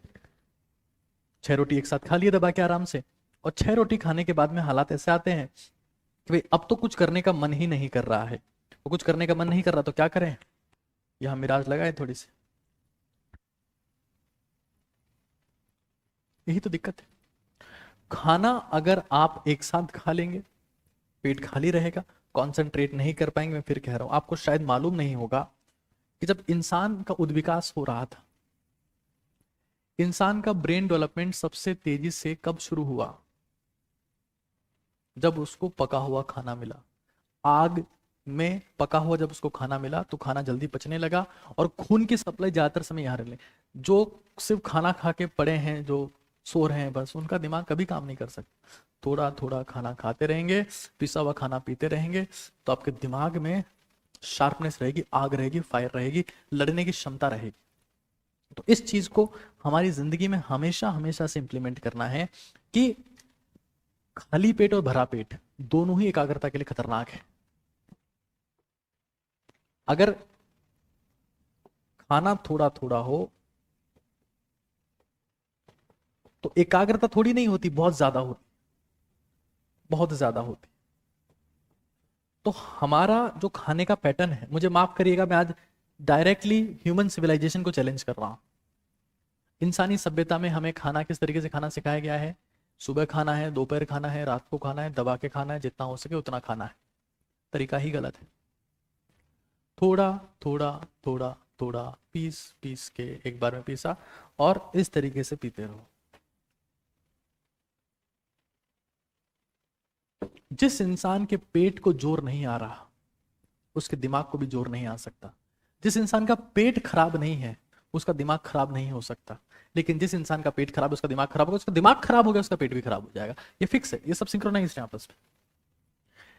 6 रोटी एक साथ खा लिए दबा के आराम से, और 6 रोटी खाने के बाद में हालात ऐसे आते हैं कि भाई अब तो कुछ करने का मन ही नहीं कर रहा है। वो कुछ करने का मन नहीं कर रहा तो क्या करें? यहां मिराज लगाए थोड़ी सी, यही तो दिक्कत है। खाना अगर आप एक साथ खा लेंगे, पेट खाली रहेगा, कंसंट्रेट नहीं कर पाएंगे। मैं फिर कह रहा हूं, आपको शायद मालूम नहीं होगा कि जब इंसान का उद्विकास हो रहा था, इंसान का ब्रेन डेवलपमेंट सबसे तेजी से कब शुरू हुआ? जब उसको पका हुआ खाना मिला, आग में पका हुआ जब उसको खाना मिला तो खाना जल्दी पचने लगा और खून की सप्लाई ज्यादातर समय यहां रहने। जो सिर्फ खाना खा के पड़े हैं, जो सो रहे हैं बस, उनका दिमाग कभी काम नहीं कर सकता। थोड़ा थोड़ा खाना खाते रहेंगे, पिसा हुआ खाना पीते रहेंगे, तो आपके दिमाग में शार्पनेस रहेगी, आग रहेगी, फायर रहेगी, लड़ने की क्षमता रहेगी। तो इस चीज को हमारी जिंदगी में हमेशा हमेशा से इंप्लीमेंट करना है कि खाली पेट और भरा पेट दोनों ही एकाग्रता के लिए खतरनाक है। अगर खाना थोड़ा थोड़ा हो तो एकाग्रता थोड़ी नहीं होती, बहुत ज्यादा होती, बहुत ज्यादा होती। तो हमारा जो खाने का पैटर्न है, मुझे माफ करिएगा मैं आज डायरेक्टली ह्यूमन सिविलाइजेशन को चैलेंज कर रहा हूं। इंसानी सभ्यता में हमें खाना किस तरीके से खाना सिखाया गया है? सुबह खाना है, दोपहर खाना है, रात को खाना है, दबा के खाना है, जितना हो सके उतना खाना है। तरीका ही गलत है। थोड़ा थोड़ा थोड़ा थोड़ा पीस पीस के एक बार में पीसा और इस तरीके से पीते रहो। जिस इंसान के पेट को जोर नहीं आ रहा, उसके दिमाग को भी जोर नहीं आ सकता। जिस इंसान का पेट खराब नहीं है, उसका दिमाग खराब नहीं हो सकता। लेकिन जिस इंसान का पेट खराब है, उसका दिमाग खराब होगा, उसका दिमाग खराब हो गया, उसका पेट भी खराब हो जाएगा। ये फिक्स है, ये सब सिंक्रोनाइज्ड है आपस में।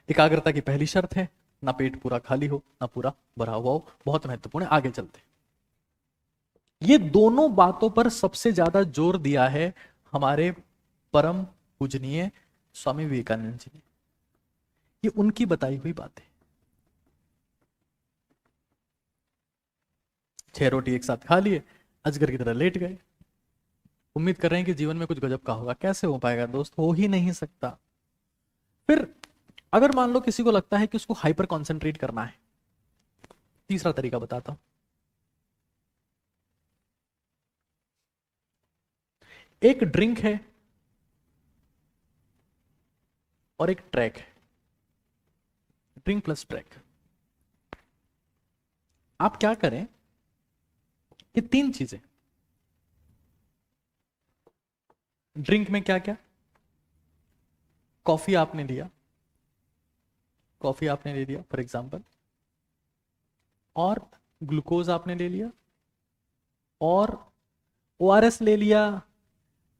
एकाग्रता की पहली शर्त है ना पेट पूरा खाली हो ना पूरा भरा हुआ हो। बहुत महत्वपूर्ण है। आगे चलते, ये दोनों बातों पर सबसे ज्यादा जोर दिया है हमारे परम पूजनीय स्वामी विवेकानंद जी ने। ये उनकी बताई हुई बात है। 6 रोटी एक साथ खा लिए, अजगर की तरह लेट गए, उम्मीद कर रहे हैं कि जीवन में कुछ गजब का होगा। कैसे हो पाएगा दोस्त? हो ही नहीं सकता। फिर अगर मान लो किसी को लगता है कि उसको हाइपर कॉन्सेंट्रेट करना है, तीसरा तरीका बताता हूं। एक ड्रिंक है और एक ट्रैक है, ड्रिंक प्लस ट्रैक। आप क्या करें, ये तीन चीजें, ड्रिंक में क्या क्या, कॉफी आपने लिया, कॉफी आपने ले लिया फॉर एग्जांपल, और ग्लूकोज आपने ले लिया, और ओआरएस ले लिया,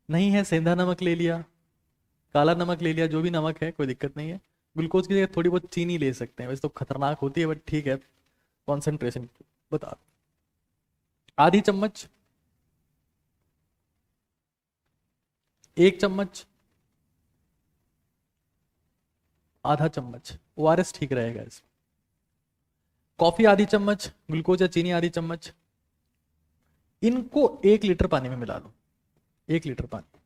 नहीं है सेंधा नमक ले लिया, काला नमक ले लिया, जो भी नमक है कोई दिक्कत नहीं है। ग्लूकोज की जगह थोड़ी बहुत चीनी ले सकते हैं, वैसे तो खतरनाक होती है बट ठीक है, कॉन्सेंट्रेशन बता। आधी चम्मच, एक चम्मच, आधा चम्मच ओआरएस ठीक रहेगा इसमें। कॉफी आधी चम्मच, ग्लूकोज या चीनी आधी चम्मच, इनको 1 लीटर पानी में मिला लो, 1 लीटर पानी,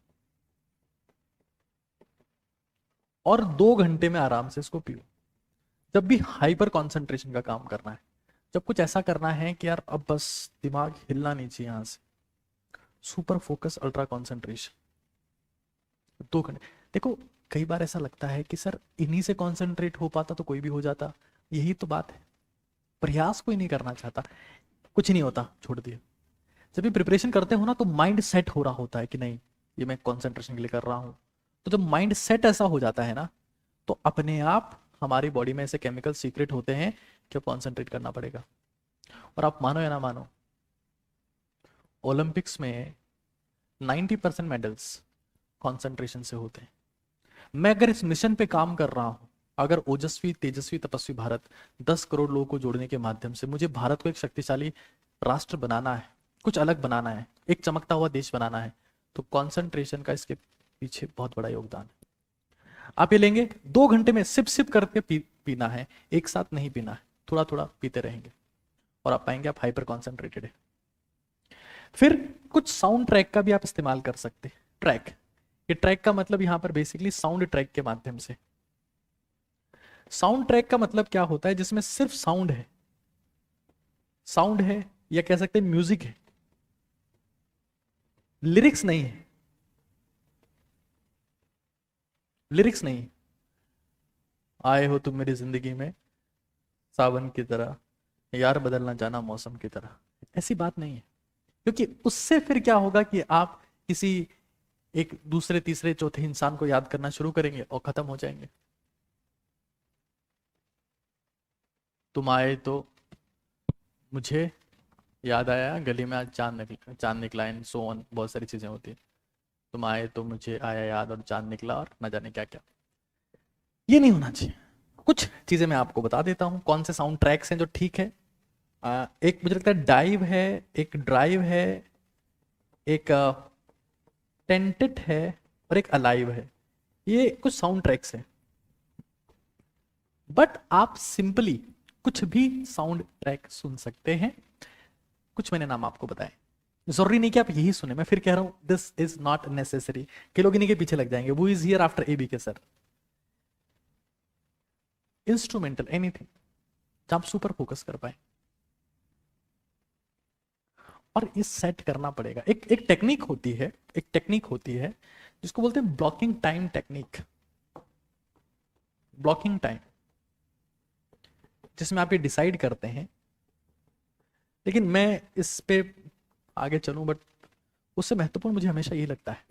और 2 घंटे में आराम से इसको पियो। जब भी हाइपर कॉन्सेंट्रेशन का काम करना है, जब कुछ ऐसा करना है कि यार अब बस दिमाग हिलना नहीं चाहिए यहां से, सुपर फोकस अल्ट्रा कॉन्सेंट्रेशन, 2 घंटे। देखो कई बार ऐसा लगता है कि सर इन्हीं से कॉन्सेंट्रेट हो पाता तो कोई भी हो जाता, यही तो बात है। प्रयास कोई नहीं करना चाहता, कुछ नहीं होता, छोड़ दिया। जब भी प्रिपरेशन करते हो ना तो माइंड सेट हो रहा होता है कि नहीं ये मैं कॉन्सेंट्रेशन के लिए कर रहा हूं। तो जब माइंड सेट ऐसा हो जाता है ना, तो अपने आप हमारी बॉडी में ऐसे केमिकल सीक्रेट होते हैं कि कॉन्सेंट्रेट करना पड़ेगा। और आप मानो या ना मानो, ओलंपिक्स में 90% मेडल्स कॉन्सेंट्रेशन से होते हैं। मैं अगर इस मिशन पे काम कर रहा हूं, अगर ओजस्वी तेजस्वी तपस्वी भारत 10 करोड़ लोगों को जोड़ने के माध्यम से मुझे भारत को एक शक्तिशाली राष्ट्र बनाना है, कुछ अलग बनाना है, एक चमकता हुआ देश बनाना है, तो कॉन्सेंट्रेशन का इसके पीछे बहुत बड़ा योगदान है। आप ये लेंगे, 2 घंटे में सिप सिप करके पीना है, एक साथ नहीं पीना है, थोड़ा थोड़ा पीते रहेंगे और आप पाएंगे आप हाइपर कॉन्सेंट्रेटेड है। फिर कुछ साउंड ट्रैक का भी आप इस्तेमाल कर सकते हैं। ट्रैक, ये ट्रैक का मतलब यहां पर बेसिकली साउंड ट्रैक के माध्यम से। साउंड ट्रैक का मतलब क्या होता है? जिसमें सिर्फ साउंड है, साउंड है या कह सकते हैं म्यूजिक है, लिरिक्स नहीं है, लिरिक्स नहीं। आए हो तुम मेरी जिंदगी में सावन की तरह, यार बदलना जाना मौसम की तरह, ऐसी बात नहीं है। क्योंकि उससे फिर क्या होगा कि आप किसी एक दूसरे तीसरे चौथे इंसान को याद करना शुरू करेंगे और खत्म हो जाएंगे। तुम आए तो मुझे याद आया गली में आज चांद निकला एंड सो ऑन, बहुत सारी चीजें होती है। तुम आए तो मुझे आया याद और चांद निकला और न जाने क्या क्या। ये नहीं होना चाहिए। कुछ चीजें मैं आपको बता देता हूं कौन से साउंड ट्रैक्स हैं जो ठीक है। एक मुझे लगता है डाइव है, एक ड्राइव है, एक टेंटेड है और एक अलाइव है। ये कुछ साउंड ट्रैक्स हैं, बट आप सिंपली कुछ भी साउंड ट्रैक सुन सकते हैं। कुछ मैंने नाम आपको बताए। जरूरी नहीं कि आप यही सुने, मैं फिर कह रहा हूं दिस इज नॉट नेसेसरी कि लोग इन्हीं के पीछे लग जाएंगे, वो is here after A B के सर। इंस्ट्रूमेंटल एनीथिंग जहां आप सुपर फोकस कर पाए, और इस सेट करना पड़ेगा। एक टेक्निक होती है, एक टेक्निक होती है जिसको बोलते हैं blocking time technique. Blocking time, जिसमें आप ये डिसाइड करते हैं, लेकिन मैं इस पे आगे चलूं, बट उससे महत्वपूर्ण मुझे हमेशा ये लगता है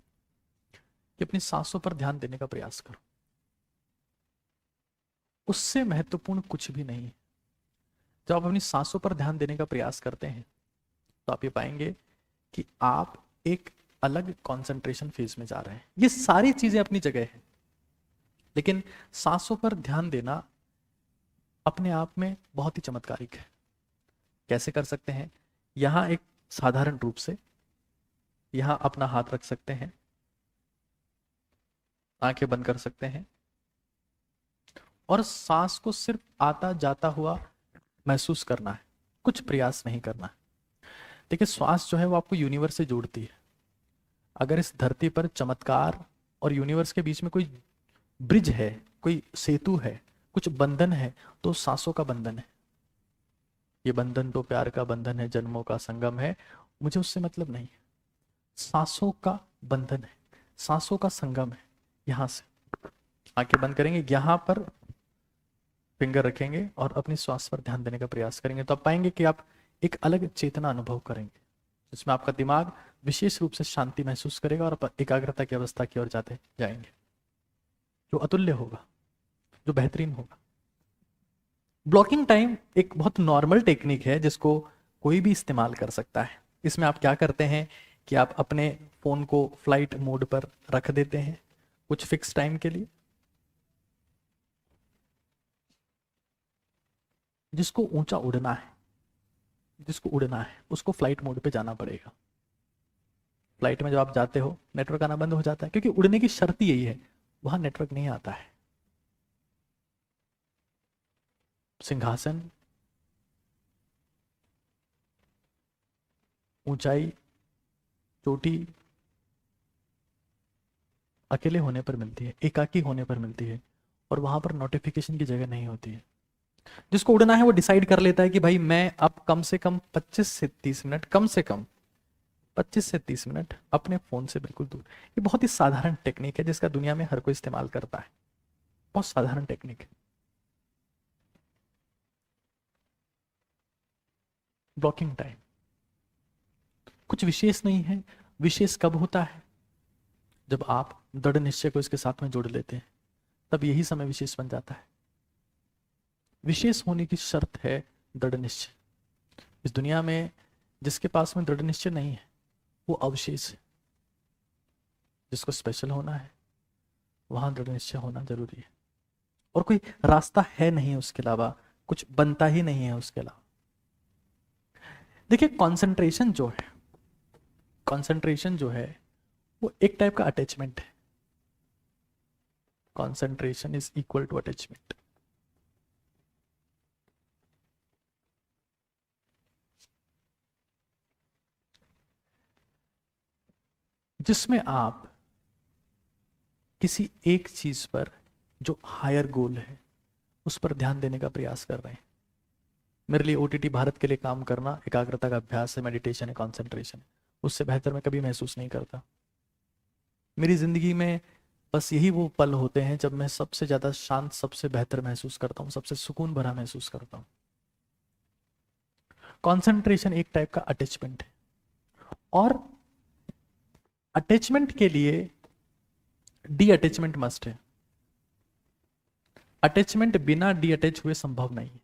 कि अपनी सांसों पर ध्यान देने का प्रयास करो। उससे महत्वपूर्ण कुछ भी नहीं है। जब आप अपनी सांसों पर ध्यान देने का प्रयास करते हैं तो आप ये पाएंगे कि आप एक अलग कंसंट्रेशन फेज में जा रहे हैं। ये सारी चीजें अपनी जगह है, लेकिन सांसों पर ध्यान देना अपने आप में बहुत ही चमत्कारिक है। कैसे कर सकते हैं? यहां एक साधारण रूप से यहां अपना हाथ रख सकते हैं, आंखें बंद कर सकते हैं और सांस को सिर्फ आता जाता हुआ महसूस करना है, कुछ प्रयास नहीं करना है। देखिए, श्वास जो है वो आपको यूनिवर्स से जोड़ती है। अगर इस धरती पर चमत्कार और यूनिवर्स के बीच में कोई ब्रिज है, कोई सेतु है, कुछ बंधन है, तो सांसों का बंधन है। ये बंधन तो प्यार का बंधन है, जन्मों का संगम है, मुझे उससे मतलब नहीं है। सांसों का बंधन है, सांसों का संगम है। यहां से आंखें बंद करेंगे, यहां पर फिंगर रखेंगे और अपनी श्वास पर ध्यान देने का प्रयास करेंगे, तो आप पाएंगे कि आप एक अलग चेतना अनुभव करेंगे, जिसमें आपका दिमाग विशेष रूप से शांति महसूस करेगा और आप एकाग्रता की अवस्था की ओर जाते जाएंगे, जो अतुल्य होगा, जो बेहतरीन होगा। ब्लॉकिंग टाइम एक बहुत नॉर्मल टेक्निक है जिसको कोई भी इस्तेमाल कर सकता है। इसमें आप क्या करते हैं कि आप अपने फोन को फ्लाइट मोड पर रख देते हैं कुछ फिक्स टाइम के लिए। जिसको ऊंचा उड़ना है, जिसको उड़ना है उसको फ्लाइट मोड पे जाना पड़ेगा। फ्लाइट में जब आप जाते हो नेटवर्क आना बंद हो जाता है, क्योंकि उड़ने की शर्त ही यही है, वहां नेटवर्क नहीं आता है। सिंहासन, ऊंचाई, चोटी अकेले होने पर मिलती है, एकाकी होने पर मिलती है, और वहां पर नोटिफिकेशन की जगह नहीं होती है। जिसको उड़ना है वो डिसाइड कर लेता है कि भाई मैं अब कम से कम 25 से 30 मिनट, कम से कम 25 से 30 मिनट अपने फोन से बिल्कुल दूर। ये बहुत ही साधारण टेक्निक है जिसका दुनिया में हर कोई इस्तेमाल करता है, बहुत साधारण टेक्निक है। ब्लॉकिंग टाइम कुछ विशेष नहीं है। विशेष कब होता है? जब आप दृढ़ निश्चय को इसके साथ में जोड़ लेते हैं, तब यही समय विशेष बन जाता है। विशेष होने की शर्त है दृढ़ निश्चय। इस दुनिया में जिसके पास में दृढ़ निश्चय नहीं है वो अवशेष है। जिसको स्पेशल होना है वहां दृढ़ निश्चय होना जरूरी है, और कोई रास्ता है नहीं उसके अलावा, कुछ बनता ही नहीं है उसके अलावा। देखिए, कंसंट्रेशन जो है, कंसंट्रेशन जो है वो एक टाइप का अटैचमेंट है। Concentration is equal to attachment. जिसमें आप किसी एक चीज पर, जो हायर गोल है, उस पर ध्यान देने का प्रयास कर रहे हैं। मेरे लिए ओटीटी भारत के लिए काम करना एकाग्रता का अभ्यास है, मेडिटेशन है, कंसंट्रेशन है। उससे बेहतर मैं कभी महसूस नहीं करता। मेरी जिंदगी में बस यही वो पल होते हैं जब मैं सबसे ज्यादा शांत, सबसे बेहतर महसूस करता हूं, सबसे सुकून भरा महसूस करता हूं। कंसंट्रेशन एक टाइप का अटैचमेंट है, और अटैचमेंट के लिए डी अटैचमेंट मस्ट है। अटैचमेंट बिना डी अटैच हुए संभव नहीं है,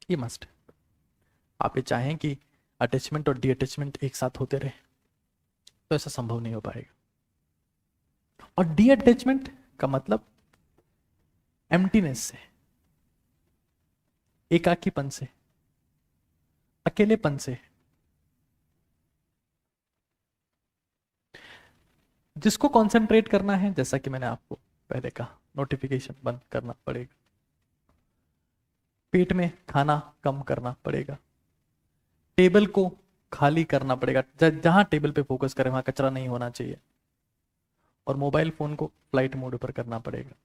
ये मस्ट है। आप ये चाहें कि अटैचमेंट और डी अटैचमेंट एक साथ होते रहे तो ऐसा संभव नहीं हो पाएगा। और डी अटैचमेंट का मतलब एम्प्टीनेस से, एकाकीपन से, अकेलेपन से। जिसको कंसंट्रेट करना है, जैसा कि मैंने आपको पहले कहा, नोटिफिकेशन बंद करना पड़ेगा, पेट में खाना कम करना पड़ेगा, टेबल को खाली करना पड़ेगा, जहां टेबल पे फोकस करें वहां कचरा नहीं होना चाहिए, और मोबाइल फोन को फ्लाइट मोड पर करना पड़ेगा।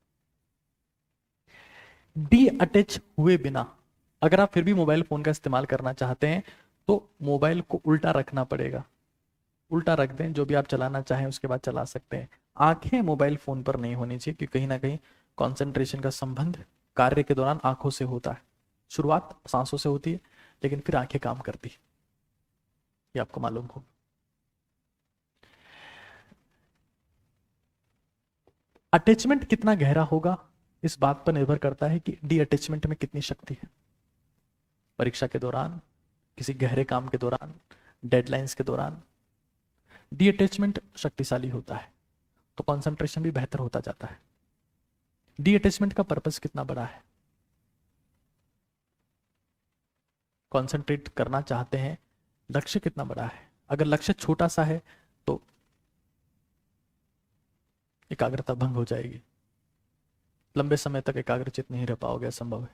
डी अटैच हुए बिना, अगर आप फिर भी मोबाइल फोन का इस्तेमाल करना चाहते हैं तो मोबाइल को उल्टा रखना पड़ेगा, उल्टा रख दें, जो भी आप चलाना चाहें उसके बाद चला सकते हैं। आंखें मोबाइल फोन पर नहीं होनी चाहिए, क्योंकि कहीं ना कहीं कंसंट्रेशन का संबंध कार्य के दौरान आंखों से होता है। शुरुआत सांसों से होती है, लेकिन फिर आंखें काम करती है, ये आपको मालूम हो। अटैचमेंट कितना गहरा होगा इस बात पर निर्भर करता है कि डी अटैचमेंट में कितनी शक्ति है। परीक्षा के दौरान, किसी गहरे काम के दौरान, डेडलाइंस के दौरान डी अटैचमेंट शक्तिशाली होता है, तो कंसंट्रेशन भी बेहतर होता जाता है। डी अटैचमेंट का पर्पस कितना बड़ा है, कंसंट्रेट करना चाहते हैं, लक्ष्य कितना बड़ा है। अगर लक्ष्य छोटा सा है तो एकाग्रता भंग हो जाएगी, लंबे समय तक एकाग्रचित नहीं रह पाओगे, असंभव है।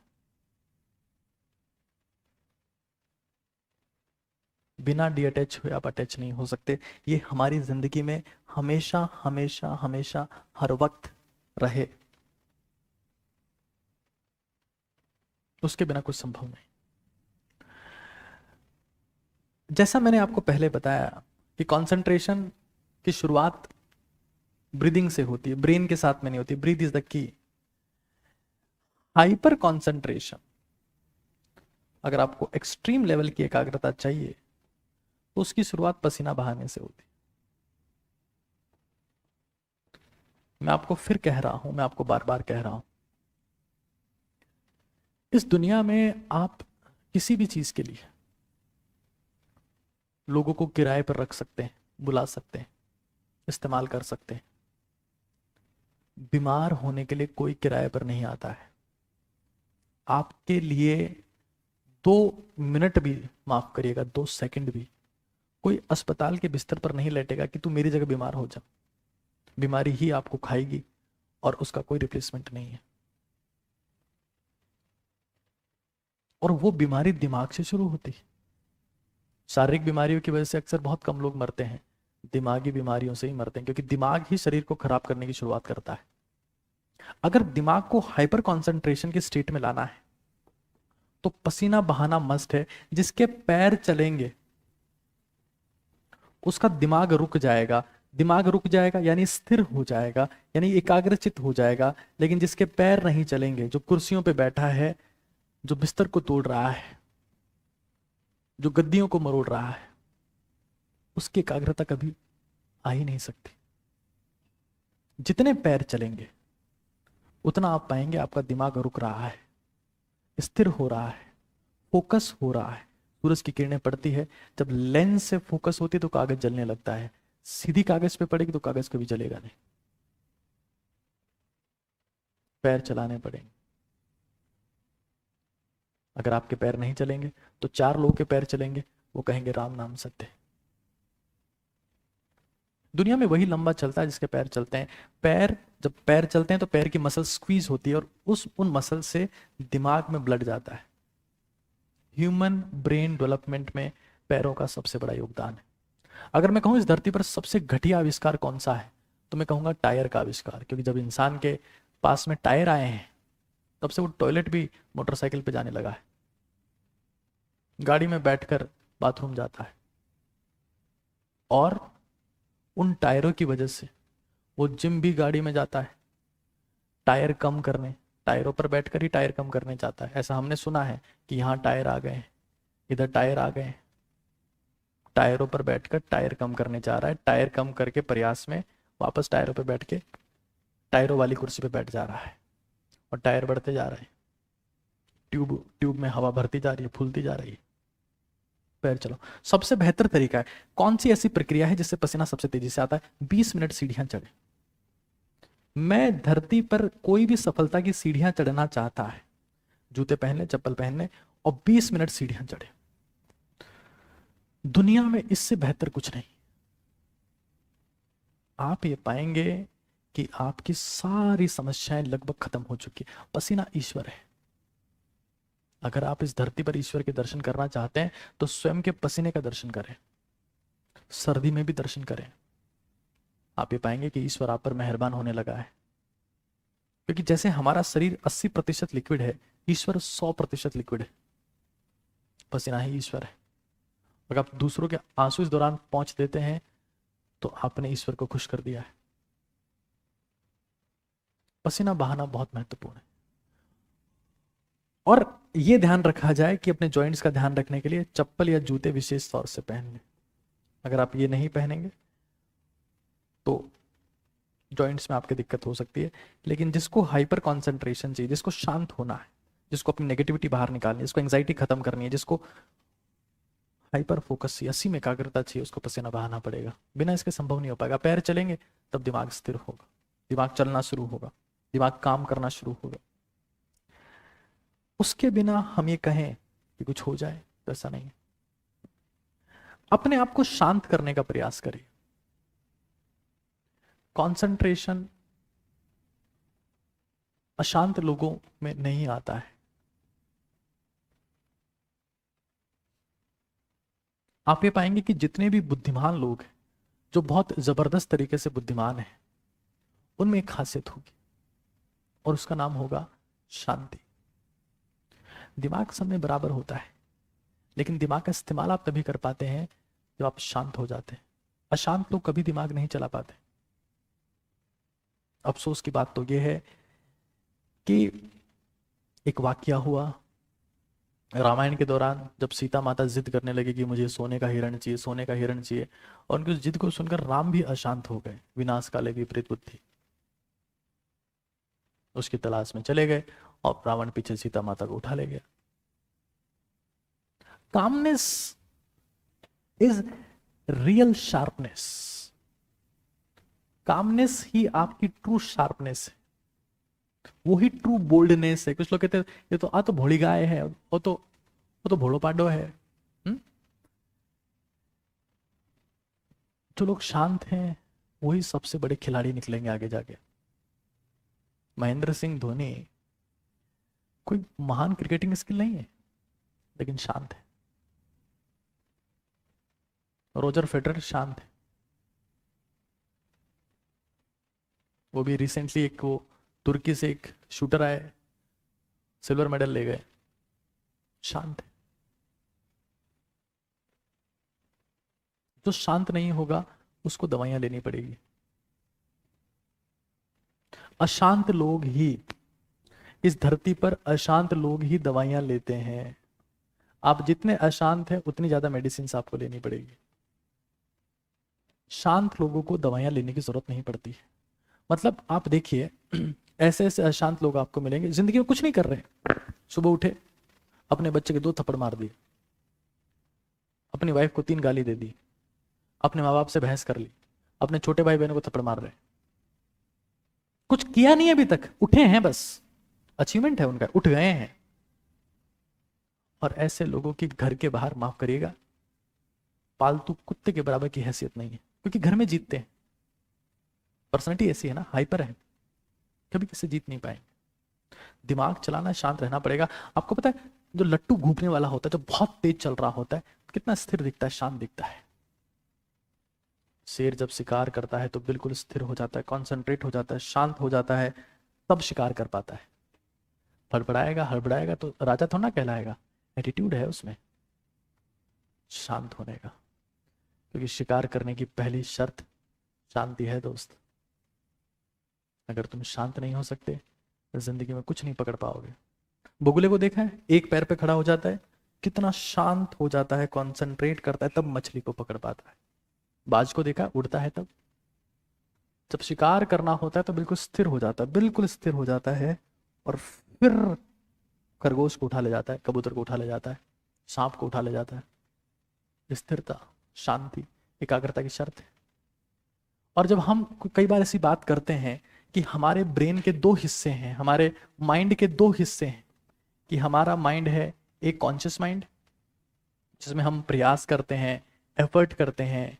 बिना डी अटैच हुए आप अटैच नहीं हो सकते। ये हमारी जिंदगी में हमेशा हमेशा हमेशा हर वक्त रहे, उसके बिना कुछ संभव नहीं। जैसा मैंने आपको पहले बताया कि कंसंट्रेशन की शुरुआत ब्रीदिंग से होती है, ब्रेन के साथ में नहीं होती। Breath is the key. Hyper concentration, अगर आपको एक्सट्रीम लेवल की एकाग्रता चाहिए तो उसकी शुरुआत पसीना बहाने से होती। मैं आपको फिर कह रहा हूं, मैं आपको बार बार कह रहा हूं, इस दुनिया में आप किसी भी चीज के लिए लोगों को किराए पर रख सकते हैं, बुला सकते हैं, इस्तेमाल कर सकते हैं। बीमार होने के लिए कोई किराए पर नहीं आता है। आपके लिए 2 मिनट भी, माफ करिएगा 2 सेकंड भी कोई अस्पताल के बिस्तर पर नहीं लेटेगा कि तू मेरी जगह बीमार हो जा। बीमारी ही आपको खाएगी और उसका कोई रिप्लेसमेंट नहीं है। और वो बीमारी दिमाग से शुरू होती है। शारीरिक बीमारियों की वजह से अक्सर बहुत कम लोग मरते हैं, दिमागी बीमारियों से ही मरते हैं, क्योंकि दिमाग ही शरीर को खराब करने की शुरुआत करता है। अगर दिमाग को हाइपर कंसंट्रेशन की स्टेट में लाना है तो पसीना बहाना मस्ट है। जिसके पैर चलेंगे उसका दिमाग रुक जाएगा, दिमाग रुक जाएगा यानी स्थिर हो जाएगा, यानी एकाग्रचित हो जाएगा। लेकिन जिसके पैर नहीं चलेंगे, जो कुर्सियों पे बैठा है, जो बिस्तर को तोड़ रहा है, जो गद्दियों को मरोड़ रहा है, उसकी एकाग्रता कभी आ ही नहीं सकती। जितने पैर चलेंगे उतना आप पाएंगे आपका दिमाग रुक रहा है, स्थिर हो रहा है, फोकस हो रहा है। सूरज की किरणें पड़ती है, जब लेंस से फोकस होती है तो कागज जलने लगता है। सीधी कागज पे पड़ेगी तो कागज कभी जलेगा नहीं। पैर चलाने पड़ेंगे। अगर आपके पैर नहीं चलेंगे तो 4 लोगों के पैर चलेंगे, वो कहेंगे राम नाम सत्य। दुनिया में वही लंबा चलता है जिसके पैर चलते हैं। पैर, जब पैर चलते हैं तो पैर की मसल स्क्वीज होती है और उन मसल से दिमाग में ब्लड जाता है। ह्यूमन ब्रेन डेवलपमेंट में पैरों का सबसे बड़ा योगदान है। अगर मैं कहूं इस धरती पर सबसे घटिया आविष्कार कौन सा है तो मैं कहूंगा टायर का आविष्कार। क्योंकि जब इंसान के पास में टायर आए हैं तब से वो टॉयलेट भी मोटरसाइकिल पे जाने लगा है, गाड़ी में बैठकर बाथरूम जाता है। और उन टायरों की वजह से वो जिम भी गाड़ी में जाता है, टायर कम करने, टायरों पर बैठकर ही टायर कम करने जाता है। ऐसा हमने सुना है कि यहाँ टायर आ गए, इधर टायर आ गए, टायरों पर बैठकर टायर कम करने जा रहा है। टायर कम करके प्रयास में वापस टायरों पर बैठ के टायरों वाली कुर्सी पे बैठ जा रहा है और टायर बढ़ते जा रहे हैं। ट्यूब में हवा भरती जा रही है, फूलती जा रही है। पैर चलो। सबसे बेहतर तरीका है, कौन सी ऐसी प्रक्रिया है जिससे पसीना सबसे तेजी से आता है? 20 मिनट सीढ़ियां चढ़े। मैं धरती पर कोई भी सफलता की सीढ़ियां चढ़ना चाहता है, जूते पहन ले, चप्पल पहन ले और 20 मिनट सीढ़ियां चढ़े। दुनिया में इससे बेहतर कुछ नहीं। आप ये पाएंगे कि आपकी सारी समस्याएं लगभग खत्म हो चुकी है। पसीना ईश्वर है। अगर आप इस धरती पर ईश्वर के दर्शन करना चाहते हैं तो स्वयं के पसीने का दर्शन करें, सर्दी में भी दर्शन करें। आप ये पाएंगे कि ईश्वर आप पर मेहरबान होने लगा है। क्योंकि जैसे हमारा शरीर 80% लिक्विड है, ईश्वर 100% लिक्विड है। पसीना ही ईश्वर है। अगर आप दूसरों के आंसू इस दौरान पहुंच देते हैं तो आपने ईश्वर को खुश कर दिया है। पसीना बहाना बहुत महत्वपूर्ण है। और यह ध्यान रखा जाए कि अपने जॉइंट्स का ध्यान रखने के लिए चप्पल या जूते विशेष तौर से पहन लें। अगर आप ये नहीं पहनेंगे तो जॉइंट्स में आपकी दिक्कत हो सकती है। लेकिन जिसको हाइपर कॉन्सेंट्रेशन चाहिए, जिसको शांत होना है, जिसको अपनी नेगेटिविटी बाहर निकालनी है, जिसको एंग्जाइटी खत्म करनी है, जिसको हाइपर फोकस चाहिए, असीम एकाग्रता चाहिए, उसको पसीना बहाना पड़ेगा। बिना इसके संभव नहीं हो पाएगा। पैर चलेंगे तब दिमाग स्थिर होगा, दिमाग चलना शुरू होगा, दिमाग काम करना शुरू होगा। उसके बिना हम ये कहें कि कुछ हो जाए तो ऐसा नहीं है। अपने आप को शांत करने का प्रयास करिए। कंसंट्रेशन अशांत लोगों में नहीं आता है। आप ये पाएंगे कि जितने भी बुद्धिमान लोग हैं, जो बहुत जबरदस्त तरीके से बुद्धिमान हैं, उनमें एक खासियत होगी और उसका नाम होगा शांति। दिमाग सब में बराबर होता है, लेकिन दिमाग का इस्तेमाल आप तभी कर पाते हैं जब आप शांत हो जाते हैं। अशांत लोग कभी दिमाग नहीं चला पाते। अफसोस की बात तो यह है कि एक वाकया हुआ रामायण के दौरान, जब सीता माता जिद करने लगी कि मुझे सोने का हिरण चाहिए, सोने का हिरण चाहिए, और उनकी उस जिद को सुनकर राम भी अशांत हो गए। विनाश काले विपरीत बुद्धि, उसकी तलाश में चले गए और रावण पीछे सीता माता को उठा ले गया। Calmness is real sharpness. Calmness ही आपकी ट्रू शार्पनेस है, वो ही ट्रू बोल्डनेस है। कुछ लोग कहते हैं ये तो तो भोली गाय है, वो तो भोलो पाडो है। जो लोग शांत हैं वही सबसे बड़े खिलाड़ी निकलेंगे आगे जाके। महेंद्र सिंह धोनी कोई महान क्रिकेटिंग स्किल नहीं है, लेकिन शांत है। रोजर फेडरर शांत है। वो भी रिसेंटली एक वो तुर्की से एक शूटर आए, सिल्वर मेडल ले गए, शांत है। जो शांत नहीं होगा उसको दवाइयां लेनी पड़ेगी। अशांत लोग ही इस धरती पर, अशांत लोग ही दवाइयां लेते हैं। आप जितने अशांत हैं उतनी ज्यादा मेडिसिन आपको लेनी पड़ेगी। शांत लोगों को दवाइयां लेने की जरूरत नहीं पड़ती है। मतलब आप देखिए, ऐसे ऐसे अशांत लोग आपको मिलेंगे, जिंदगी में कुछ नहीं कर रहे। सुबह उठे, अपने बच्चे के 2 थप्पड़ मार दिए, अपनी वाइफ को 3 गाली दे दी, अपने माँ बाप से बहस कर ली, अपने छोटे भाई बहनों को थप्पड़ मार रहे। कुछ किया नहीं अभी तक, उठे हैं बस, अचीवमेंट है उनका, उठ गए हैं। और ऐसे लोगों की घर के बाहर, माफ करिएगा, पालतू कुत्ते के बराबर की हैसियत नहीं है, क्योंकि घर में जीतते हैं। पर्सनालिटी ऐसी है ना, हाइपर है, कभी किसी जीत नहीं पाएंगे। दिमाग चलाना, शांत रहना पड़ेगा। आपको पता है, जो लट्टू घूमने वाला होता है, जो बहुत तेज चल रहा होता है, कितना स्थिर दिखता है, शांत दिखता है। शेर जब शिकार करता है तो बिल्कुल स्थिर हो जाता है, कॉन्सेंट्रेट हो जाता है, शांत हो जाता है, तब शिकार कर पाता है। हड़बड़ाएगा हड़बड़ाएगा तो राजा थोड़ा ना कहलाएगा। एटीट्यूड है उसमें शांत होने का, क्योंकि शिकार करने की पहली शर्त शांति है दोस्त। अगर तुम शांत नहीं हो सकते तो जिंदगी में कुछ नहीं पकड़ पाओगे। बुगले को देखा है, एक पैर पे खड़ा हो जाता है, कितना शांत हो जाता है, कॉन्सेंट्रेट करता है, तब मछली को पकड़ पाता है। बाज को देखा, उड़ता है तब। जब शिकार करना होता है तो बिल्कुल स्थिर हो जाता है, बिल्कुल स्थिर हो जाता है, और फिर खरगोश को उठा ले जाता है, कबूतर को उठा ले जाता है, सांप को उठा ले जाता है। स्थिरता, शांति, एकाग्रता की शर्त है। और जब हम कई बार ऐसी बात करते हैं कि हमारे ब्रेन के 2 हिस्से हैं, हमारे माइंड के 2 हिस्से हैं, कि हमारा माइंड है एक कॉन्शियस माइंड जिसमें हम प्रयास करते हैं, एफर्ट करते हैं,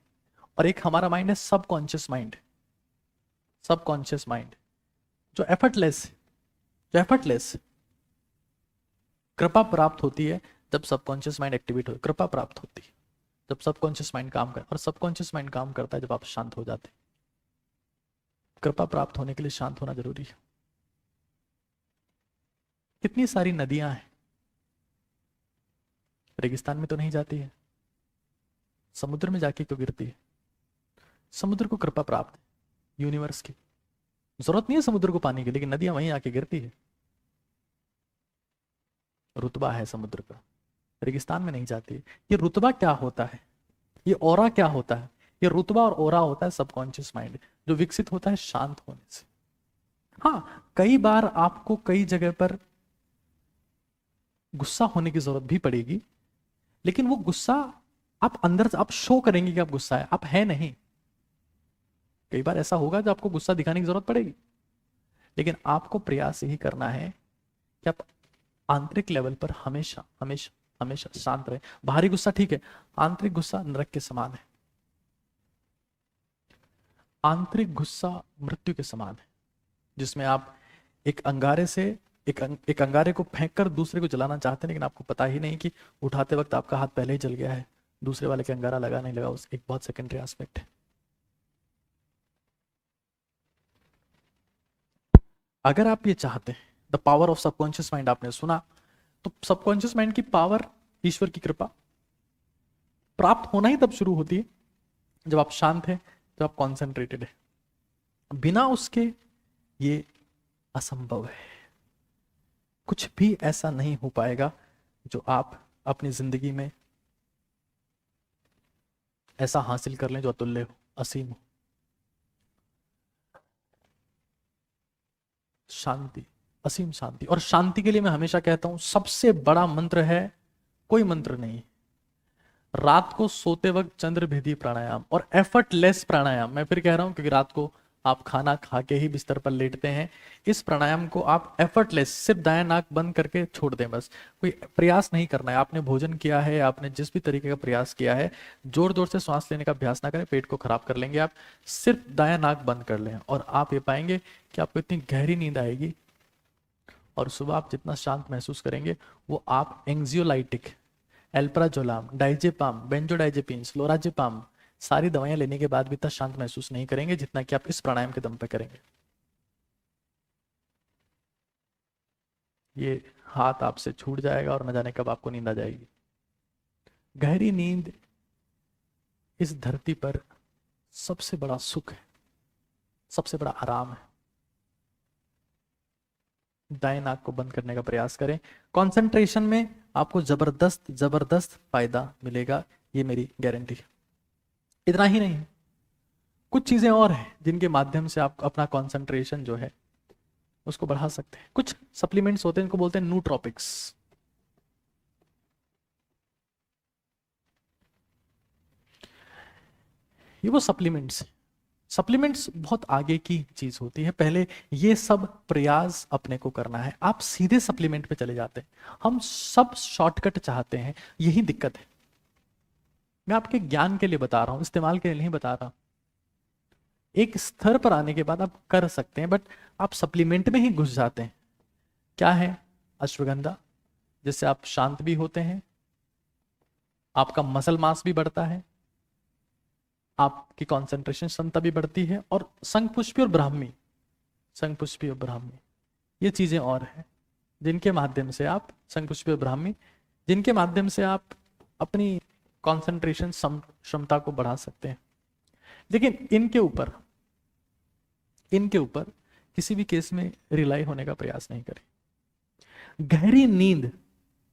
और एक हमारा माइंड है सबकॉन्शियस माइंड। सबकॉन्शियस माइंड जो एफर्टलेस, कृपा प्राप्त होती है जब सबकॉन्शियस माइंड एक्टिवेट हो, कृपा प्राप्त होती है जब सबकॉन्शियस माइंड काम करे, और सबकॉन्शियस माइंड काम करता है जब आप शांत हो जाते हैं। कृपा प्राप्त होने के लिए शांत होना जरूरी है। कितनी सारी नदियां हैं, रेगिस्तान में तो नहीं जाती है, समुद्र में जाके क्यों गिरती है? समुद्र को कृपा प्राप्त है यूनिवर्स की, जरूरत नहीं है समुद्र को पानी की, लेकिन नदियां वहीं आके गिरती है। रुतबा है समुद्र का, रेगिस्तान में नहीं जाती है। ये रुतबा क्या होता है, ये ओरा क्या होता है? ये रुतबा और ओरा होता है सबकॉन्शियस माइंड, जो विकसित होता है शांत होने से। हाँ, कई बार आपको कई जगह पर गुस्सा होने की जरूरत भी पड़ेगी, लेकिन वो गुस्सा आप अंदर से आप शो करेंगे कि आप गुस्सा है, आप है नहीं। कई बार ऐसा होगा जब आपको गुस्सा दिखाने की जरूरत पड़ेगी, लेकिन आपको प्रयास यही करना है कि आप आंतरिक लेवल पर हमेशा हमेशा हमेशा शांत रहे। बाहरी गुस्सा ठीक है, आंतरिक गुस्सा नरक के समान है। आंतरिक गुस्सा मृत्यु के समान है, जिसमें आप एक अंगारे से एक अंगारे को फेंककर दूसरे को जलाना चाहते हैं, लेकिन आपको पता ही नहीं कि उठाते वक्त आपका हाथ पहले ही जल गया है, दूसरे वाले के अंगारा लगा नहीं लगा, उस एक बहुत सेकेंडरी एस्पेक्ट है। अगर आप ये चाहते हैं, the power of subconscious mind आपने सुना, तो सबकॉन्शियस माइंड की पावर, ईश्वर की कृपा प्राप्त होना ही तब शुरू होती है जब आप शांत हैं, जब आप कॉन्सेंट्रेटेड है। बिना उसके ये असंभव है। कुछ भी ऐसा नहीं हो पाएगा जो आप अपनी जिंदगी में ऐसा हासिल कर लें जो अतुल्य हो, असीम हो। शांति, असीम शांति। और शांति के लिए मैं हमेशा कहता हूं सबसे बड़ा मंत्र है, कोई मंत्र नहीं, रात को सोते वक्त चंद्र भेदी प्राणायाम और एफर्टलेस प्राणायाम। मैं फिर कह रहा हूं क्योंकि रात को आप खाना खा के ही बिस्तर पर लेटते हैं, इस प्राणायाम को आप एफर्टलेस, सिर्फ दायां नाक बंद करके छोड़ दें। बस कोई प्रयास नहीं करना है। आपने भोजन किया है, आपने जिस भी तरीके का प्रयास किया है, जोर जोर से सांस लेने का अभ्यास ना करें, पेट को खराब कर लेंगे आप। सिर्फ दायां नाक बंद कर लें और आप ये पाएंगे कि आपको इतनी गहरी नींद आएगी, और सुबह आप जितना शांत महसूस करेंगे, वो आप एंग्जियोलाइटिक, एल्प्राजोलाम, डाइजेपाम, बेंजोडाइजेपिन्स, लोराजेपाम सारी दवाइयां लेने के बाद भी इतना शांत महसूस नहीं करेंगे जितना कि आप इस प्राणायाम के दम पे करेंगे। ये हाथ आपसे छूट जाएगा और न जाने कब आपको नींद आ जाएगी। गहरी नींद इस धरती पर सबसे बड़ा सुख है, सबसे बड़ा आराम है। दाएं नाक को बंद करने का प्रयास करें। कंसंट्रेशन में आपको जबरदस्त जबरदस्त फायदा मिलेगा, ये मेरी गारंटी है। इतना ही नहीं, कुछ चीजें और हैं जिनके माध्यम से आप अपना कंसंट्रेशन जो है उसको बढ़ा सकते हैं। कुछ सप्लीमेंट्स होते हैं, इनको बोलते हैं नूट्रोपिक्स। ये वो सप्लीमेंट्स, सप्लीमेंट्स बहुत आगे की चीज होती है। पहले ये सब प्रयास अपने को करना है, आप सीधे सप्लीमेंट पे चले जाते हैं। हम सब शॉर्टकट चाहते हैं, यही दिक्कत है। मैं आपके ज्ञान के लिए बता रहा हूं, इस्तेमाल के लिए नहीं बता रहा। एक स्तर पर आने के बाद आप कर सकते हैं, बट आप सप्लीमेंट में ही घुस जाते हैं। क्या है? अश्वगंधा, जिससे आप शांत भी होते हैं, आपका मसल मास भी बढ़ता है, आपकी कंसंट्रेशन क्षमता भी बढ़ती है, और शंखपुष्पी और ब्राह्मी, शंखपुष्पी और ब्राह्मी ये चीजें और हैं जिनके माध्यम से आप, शंखपुष्पी और ब्राह्मी, जिनके माध्यम से आप अपनी कंसंट्रेशन क्षमता को बढ़ा सकते हैं। लेकिन इनके ऊपर किसी भी केस में रिलाई होने का प्रयास नहीं करें। गहरी नींद,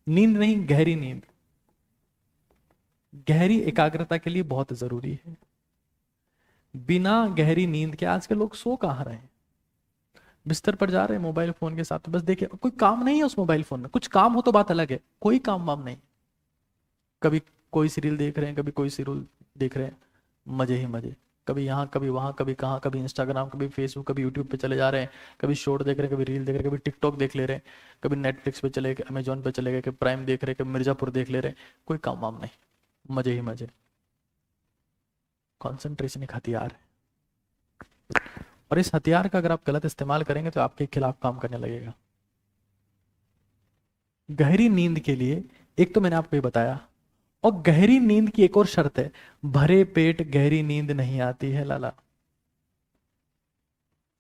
नींद नहीं, गहरी नींद, गहरी एकाग्रता के लिए बहुत जरूरी है। बिना गहरी नींद के आज के लोग सो कहां रहे हैं? बिस्तर पर जा रहे हैं मोबाइल फोन के साथ। बस देखिए, कोई काम नहीं है उस मोबाइल फोन में। कुछ काम हो तो बात अलग है, कोई काम वाम नहीं। कभी कोई सीरियल देख रहे हैं, कभी कोई सीरियल देख रहे हैं, मजे ही मजे। कभी यहाँ कभी वहां, कभी कहाँ, कभी इंस्टाग्राम, कभी फेसबुक, कभी यूट्यूब पे चले जा रहे हैं, कभी शॉर्ट देख रहे हैं, कभी रील देख रहे हैं, कभी टिकटॉक देख ले रहे हैं, कभी नेटफ्लिक्स पे चले गए, अमेजोन पे चले गए, कभी प्राइम देख रहे हैं, कभी मिर्जापुर देख ले रहे हैं। कोई काम वाम नहीं, मजे ही मजे। कॉन्सेंट्रेशन एक हथियार है, और इस हथियार का अगर आप गलत इस्तेमाल करेंगे तो आपके खिलाफ काम करने लगेगा। गहरी नींद के लिए एक तो मैंने आपको ये बताया, और गहरी नींद की एक और शर्त है, भरे पेट गहरी नींद नहीं आती है लाला।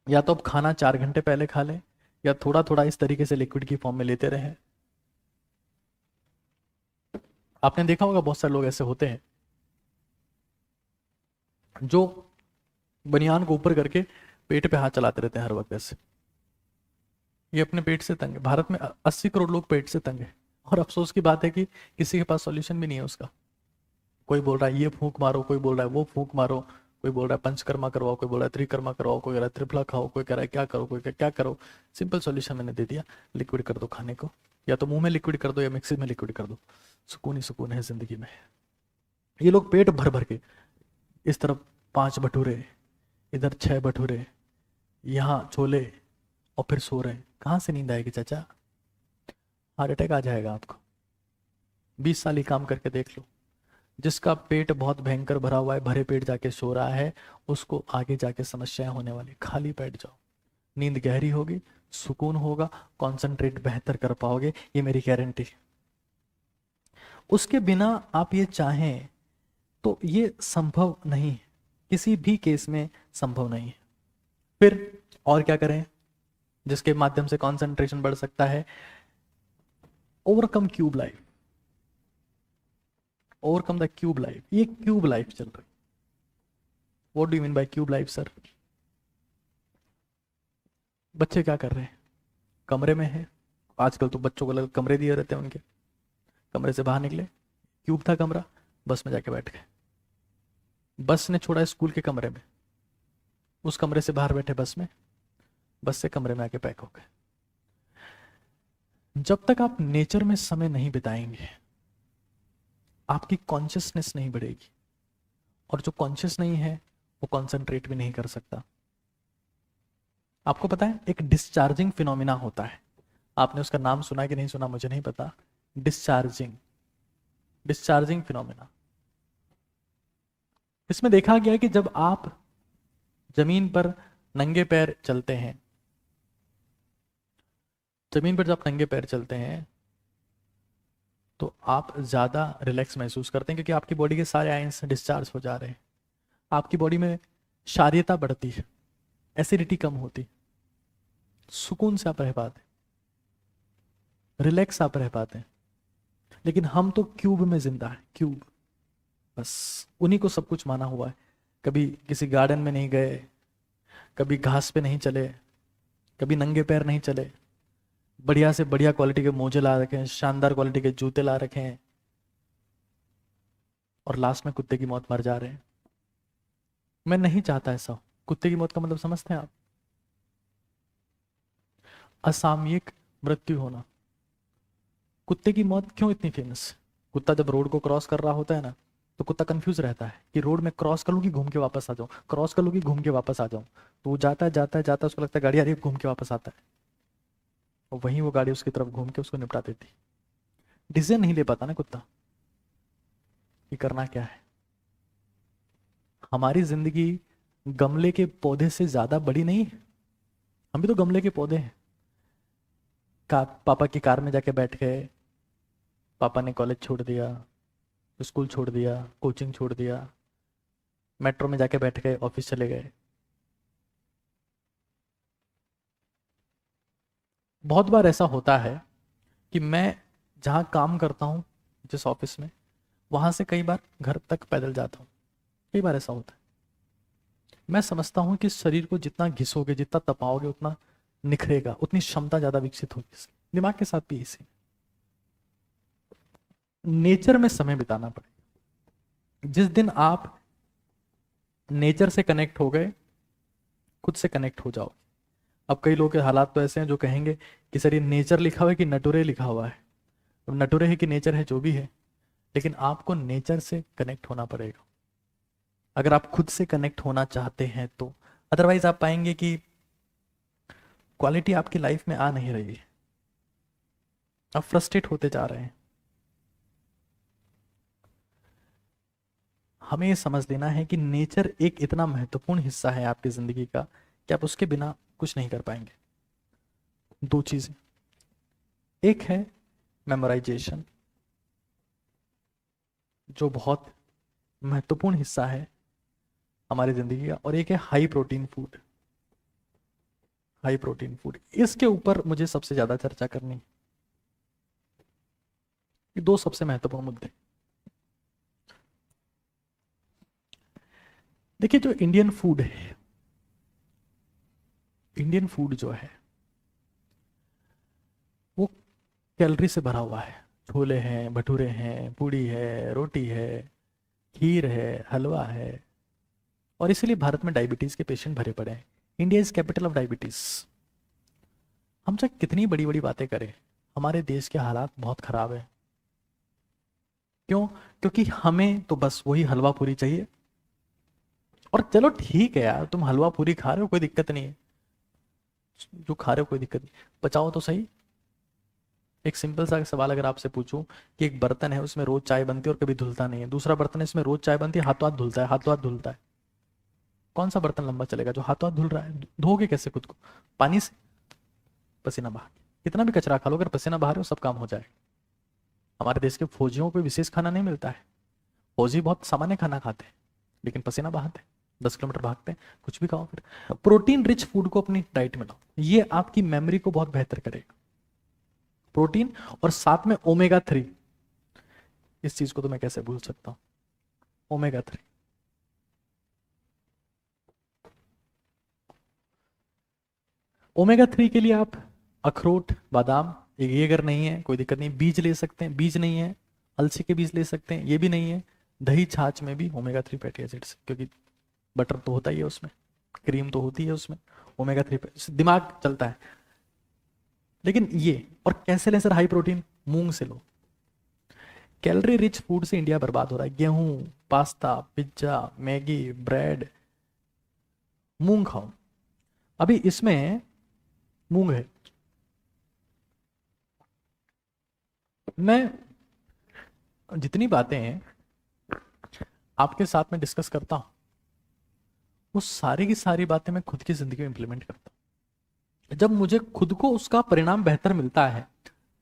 या तो आप खाना 4 घंटे पहले खा लें, या थोड़ा थोड़ा इस तरीके से लिक्विड की फॉर्म में लेते रहें। आपने देखा होगा बहुत सारे लोग ऐसे होते हैं जो बनियान को ऊपर करके पेट पे हाथ चलाते रहते हैं हर वक्त ऐसे। ये अपने पेट से तंग है। भारत में 80 करोड़ लोग पेट से तंग है, और अफसोस की बात है कि किसी के पास सॉल्यूशन भी नहीं है उसका। कोई बोल रहा है ये फूंक मारो, कोई बोल रहा है वो फूंक मारो, कोई बोल रहा है पंचकर्मा करवाओ, कोई बोल रहा है त्रिकर्मा करवाओ, कोई कह रहा है त्रिफला खाओ, कोई कह रहा है क्या करो, कोई कह क्या करो। सिंपल सॉल्यूशन मैंने दे दिया, लिक्विड कर दो खाने को, या तो मुंह में लिक्विड कर दो या मिक्सी में लिक्विड कर दो, सुकून ही सुकून है जिंदगी में। ये लोग पेट भर भर के, इस तरफ 5 भटूरे, इधर 6 भटूरे, यहाँ छोले, और फिर सो रहे हैं। कहाँ से नींद आएगी चाचा? हार्ट अटैक आ जाएगा आपको। 20 साल ही काम करके देख लो, जिसका पेट बहुत भयंकर भरा हुआ है, भरे पेट जाके सो रहा है, उसको आगे जाके समस्याएं होने वाली। खाली पेट जाओ, नींद गहरी होगी, सुकून होगा, कंसंट्रेट बेहतर कर पाओगे, ये मेरी गारंटी। उसके बिना आप ये चाहें तो ये संभव नहीं है, किसी भी केस में संभव नहीं है। फिर और क्या करें जिसके माध्यम से कंसंट्रेशन बढ़ सकता है? Overcome cube life, overcome the cube life. ये क्यूब लाइफ चल रही। What do you mean by cube life sir? बच्चे क्या कर रहे हैं? कमरे में है, आजकल तो बच्चों को अलग कमरे दिए रहते हैं उनके, कमरे से बाहर निकले, क्यूब था कमरा, बस में जाके बैठ गए। बस ने छोड़ा स्कूल के कमरे में, उस कमरे से बाहर बैठे बस में, बस से कमरे में आके पैक हो गए। जब तक आप नेचर में समय नहीं बिताएंगे, आपकी कॉन्शियसनेस नहीं बढ़ेगी, और जो कॉन्शियस नहीं है वो कॉन्सेंट्रेट भी नहीं कर सकता। आपको पता है एक डिस्चार्जिंग फिनोमिना होता है, आपने उसका नाम सुना कि नहीं सुना मुझे नहीं पता। Discharging, discharging phenomena. इसमें देखा गया कि जब आप जमीन पर नंगे पैर चलते हैं, जमीन पर जब आप नंगे पैर चलते हैं तो आप ज्यादा रिलैक्स महसूस करते हैं, क्योंकि आपकी बॉडी के सारे आयंस डिस्चार्ज हो जा रहे हैं, आपकी बॉडी में क्षारीयता बढ़ती है, एसिडिटी कम होती, सुकून से आप रह पाते, रिलैक्स आप रह पाते हैं। लेकिन हम तो क्यूब में जिंदा है, क्यूब, बस उन्हीं को सब कुछ माना हुआ है। कभी किसी गार्डन में नहीं गए, कभी घास पे नहीं चले, कभी नंगे पैर नहीं चले, बढ़िया से बढ़िया क्वालिटी के मोजे ला रखे हैं, शानदार क्वालिटी के जूते ला रखे हैं, और लास्ट में कुत्ते की मौत मर जा रहे हैं। मैं नहीं चाहता ऐसा हो। कुत्ते की मौत का मतलब समझते हैं आप? असामयिक मृत्यु होना। कुत्ते की मौत क्यों इतनी फेमस? कुत्ता जब रोड को क्रॉस कर रहा होता है ना, तो कुत्ता कंफ्यूज रहता है कि रोड में क्रॉस कर लूँ कि घूम के वापस आ जाऊँ, क्रॉस कर लूँ कि घूम के वापस आ जाऊँ। तो वो जाता है जाता है जाता है, उसको लगता है गाड़ी आ रही है, घूम के वापस आता है, और वहीं वो गाड़ी उसकी तरफ घूम के उसको निपटा देती। डिसीजन नहीं ले पाता ना कुत्ता कि करना क्या है। हमारी जिंदगी गमले के पौधे से ज्यादा बड़ी नहीं है। हम भी तो गमले के पौधे हैं। पापा की कार में जाके बैठ गए, पापा ने कॉलेज छोड़ दिया, स्कूल छोड़ दिया, कोचिंग छोड़ दिया, मेट्रो में जाके बैठ गए, ऑफिस चले गए। बहुत बार ऐसा होता है कि मैं जहाँ काम करता हूँ, जिस ऑफिस में, वहां से कई बार घर तक पैदल जाता हूँ। कई बार ऐसा होता है। मैं समझता हूँ कि शरीर को जितना घिसोगे, जितना तपाओगे, उतना निखरेगा, उतनी क्षमता ज्यादा विकसित होगी इसकी। दिमाग के साथ भी इसी नेचर में समय बिताना पड़ेगा। जिस दिन आप नेचर से कनेक्ट हो गए, खुद से कनेक्ट हो जाओ। अब कई लोगों के हालात तो ऐसे हैं जो कहेंगे कि सर ये नेचर लिखा हुआ है कि नटुरे लिखा हुआ है। अब नटुरे है कि नेचर है, जो भी है, लेकिन आपको नेचर से कनेक्ट होना पड़ेगा अगर आप खुद से कनेक्ट होना चाहते हैं तो। अदरवाइज आप पाएंगे कि क्वालिटी आपकी लाइफ में आ नहीं रही है, आप फ्रस्ट्रेट होते जा रहे हैं। हमें ये समझ लेना है कि नेचर एक इतना महत्वपूर्ण हिस्सा है आपकी जिंदगी का कि आप उसके बिना कुछ नहीं कर पाएंगे। दो चीजें, एक है मेमोराइजेशन, जो बहुत महत्वपूर्ण हिस्सा है हमारी जिंदगी का, और एक है high protein food. High protein food, इसके ऊपर मुझे सबसे ज्यादा चर्चा करनी है। ये दो सबसे महत्वपूर्ण मुद्दे। देखिए, जो इंडियन फूड है, इंडियन फूड जो है वो कैलोरी से भरा हुआ है। छोले हैं, भटूरे हैं, पूड़ी है, रोटी है, खीर है, हलवा है, और इसीलिए भारत में डायबिटीज के पेशेंट भरे पड़े हैं। India is capital of diabetes. हम चाहे कितनी बड़ी बड़ी बातें करें, हमारे देश के हालात बहुत खराब है। क्यों? क्योंकि हमें तो बस वही हलवा पूरी चाहिए। और चलो ठीक है यार, तुम हलवा पूरी खा रहे हो, कोई दिक्कत नहीं है, जो खा रहे हो कोई दिक्कत नहीं, पचाओ तो सही। एक सिंपल सा सवाल अगर आपसे पूछूं कि एक बर्तन है, उसमें रोज चाय बनती है और कभी धुलता नहीं है, दूसरा बर्तन है इसमें रोज चाय बनती है, हाथों हाथ धुलता है, हाथों हाथ धुलता है, कौन सा बर्तन लंबा चलेगा? जो हाथों हाथ धुल रहा है। धोगे कैसे खुद को? पानी से, पसीना बहा के। कितना भी कचरा खा लो, अगर पसीना बहा रहे हो सब काम हो जाए। हमारे देश के फौजियों को विशेष खाना नहीं मिलता है। फौजी बहुत सामान्य खाना खाते हैं, लेकिन पसीना बहाते हैं, 10 किलोमीटर भागते हैं। कुछ भी खाओ, फिर प्रोटीन रिच फूड को अपनी डाइट में लाओ, ये आपकी मेमोरी को बहुत बेहतर करेगा। प्रोटीन और साथ में ओमेगा 3, इस चीज को तो मैं कैसे भूल सकता हूं, ओमेगा 3। ओमेगा 3 के लिए आप अखरोट, बादाम, ये अगर नहीं है कोई दिक्कत नहीं, बीज ले सकते हैं। बीज नहीं है, अलसी के बीज ले सकते हैं, ये भी नहीं है। दही छाछ में भी ओमेगा 3 फैटी एसिड्स, क्योंकि बटर तो होता ही है उसमें, क्रीम तो होती है उसमें, ओमेगा 3 दिमाग चलता है। लेकिन ये, और कैसे लें सर हाई प्रोटीन? मूंग से लो। कैलोरी रिच फूड से इंडिया बर्बाद हो रहा है। गेहूं, पास्ता, पिज्जा, मैगी, ब्रेड, मूंग खाओ। अभी इसमें मूंग है। मैं जितनी बातें हैं आपके साथ में डिस्कस करता हूं, वो सारी की सारी बातें मैं खुद की जिंदगी में इंप्लीमेंट करता हूं। जब मुझे खुद को उसका परिणाम बेहतर मिलता है,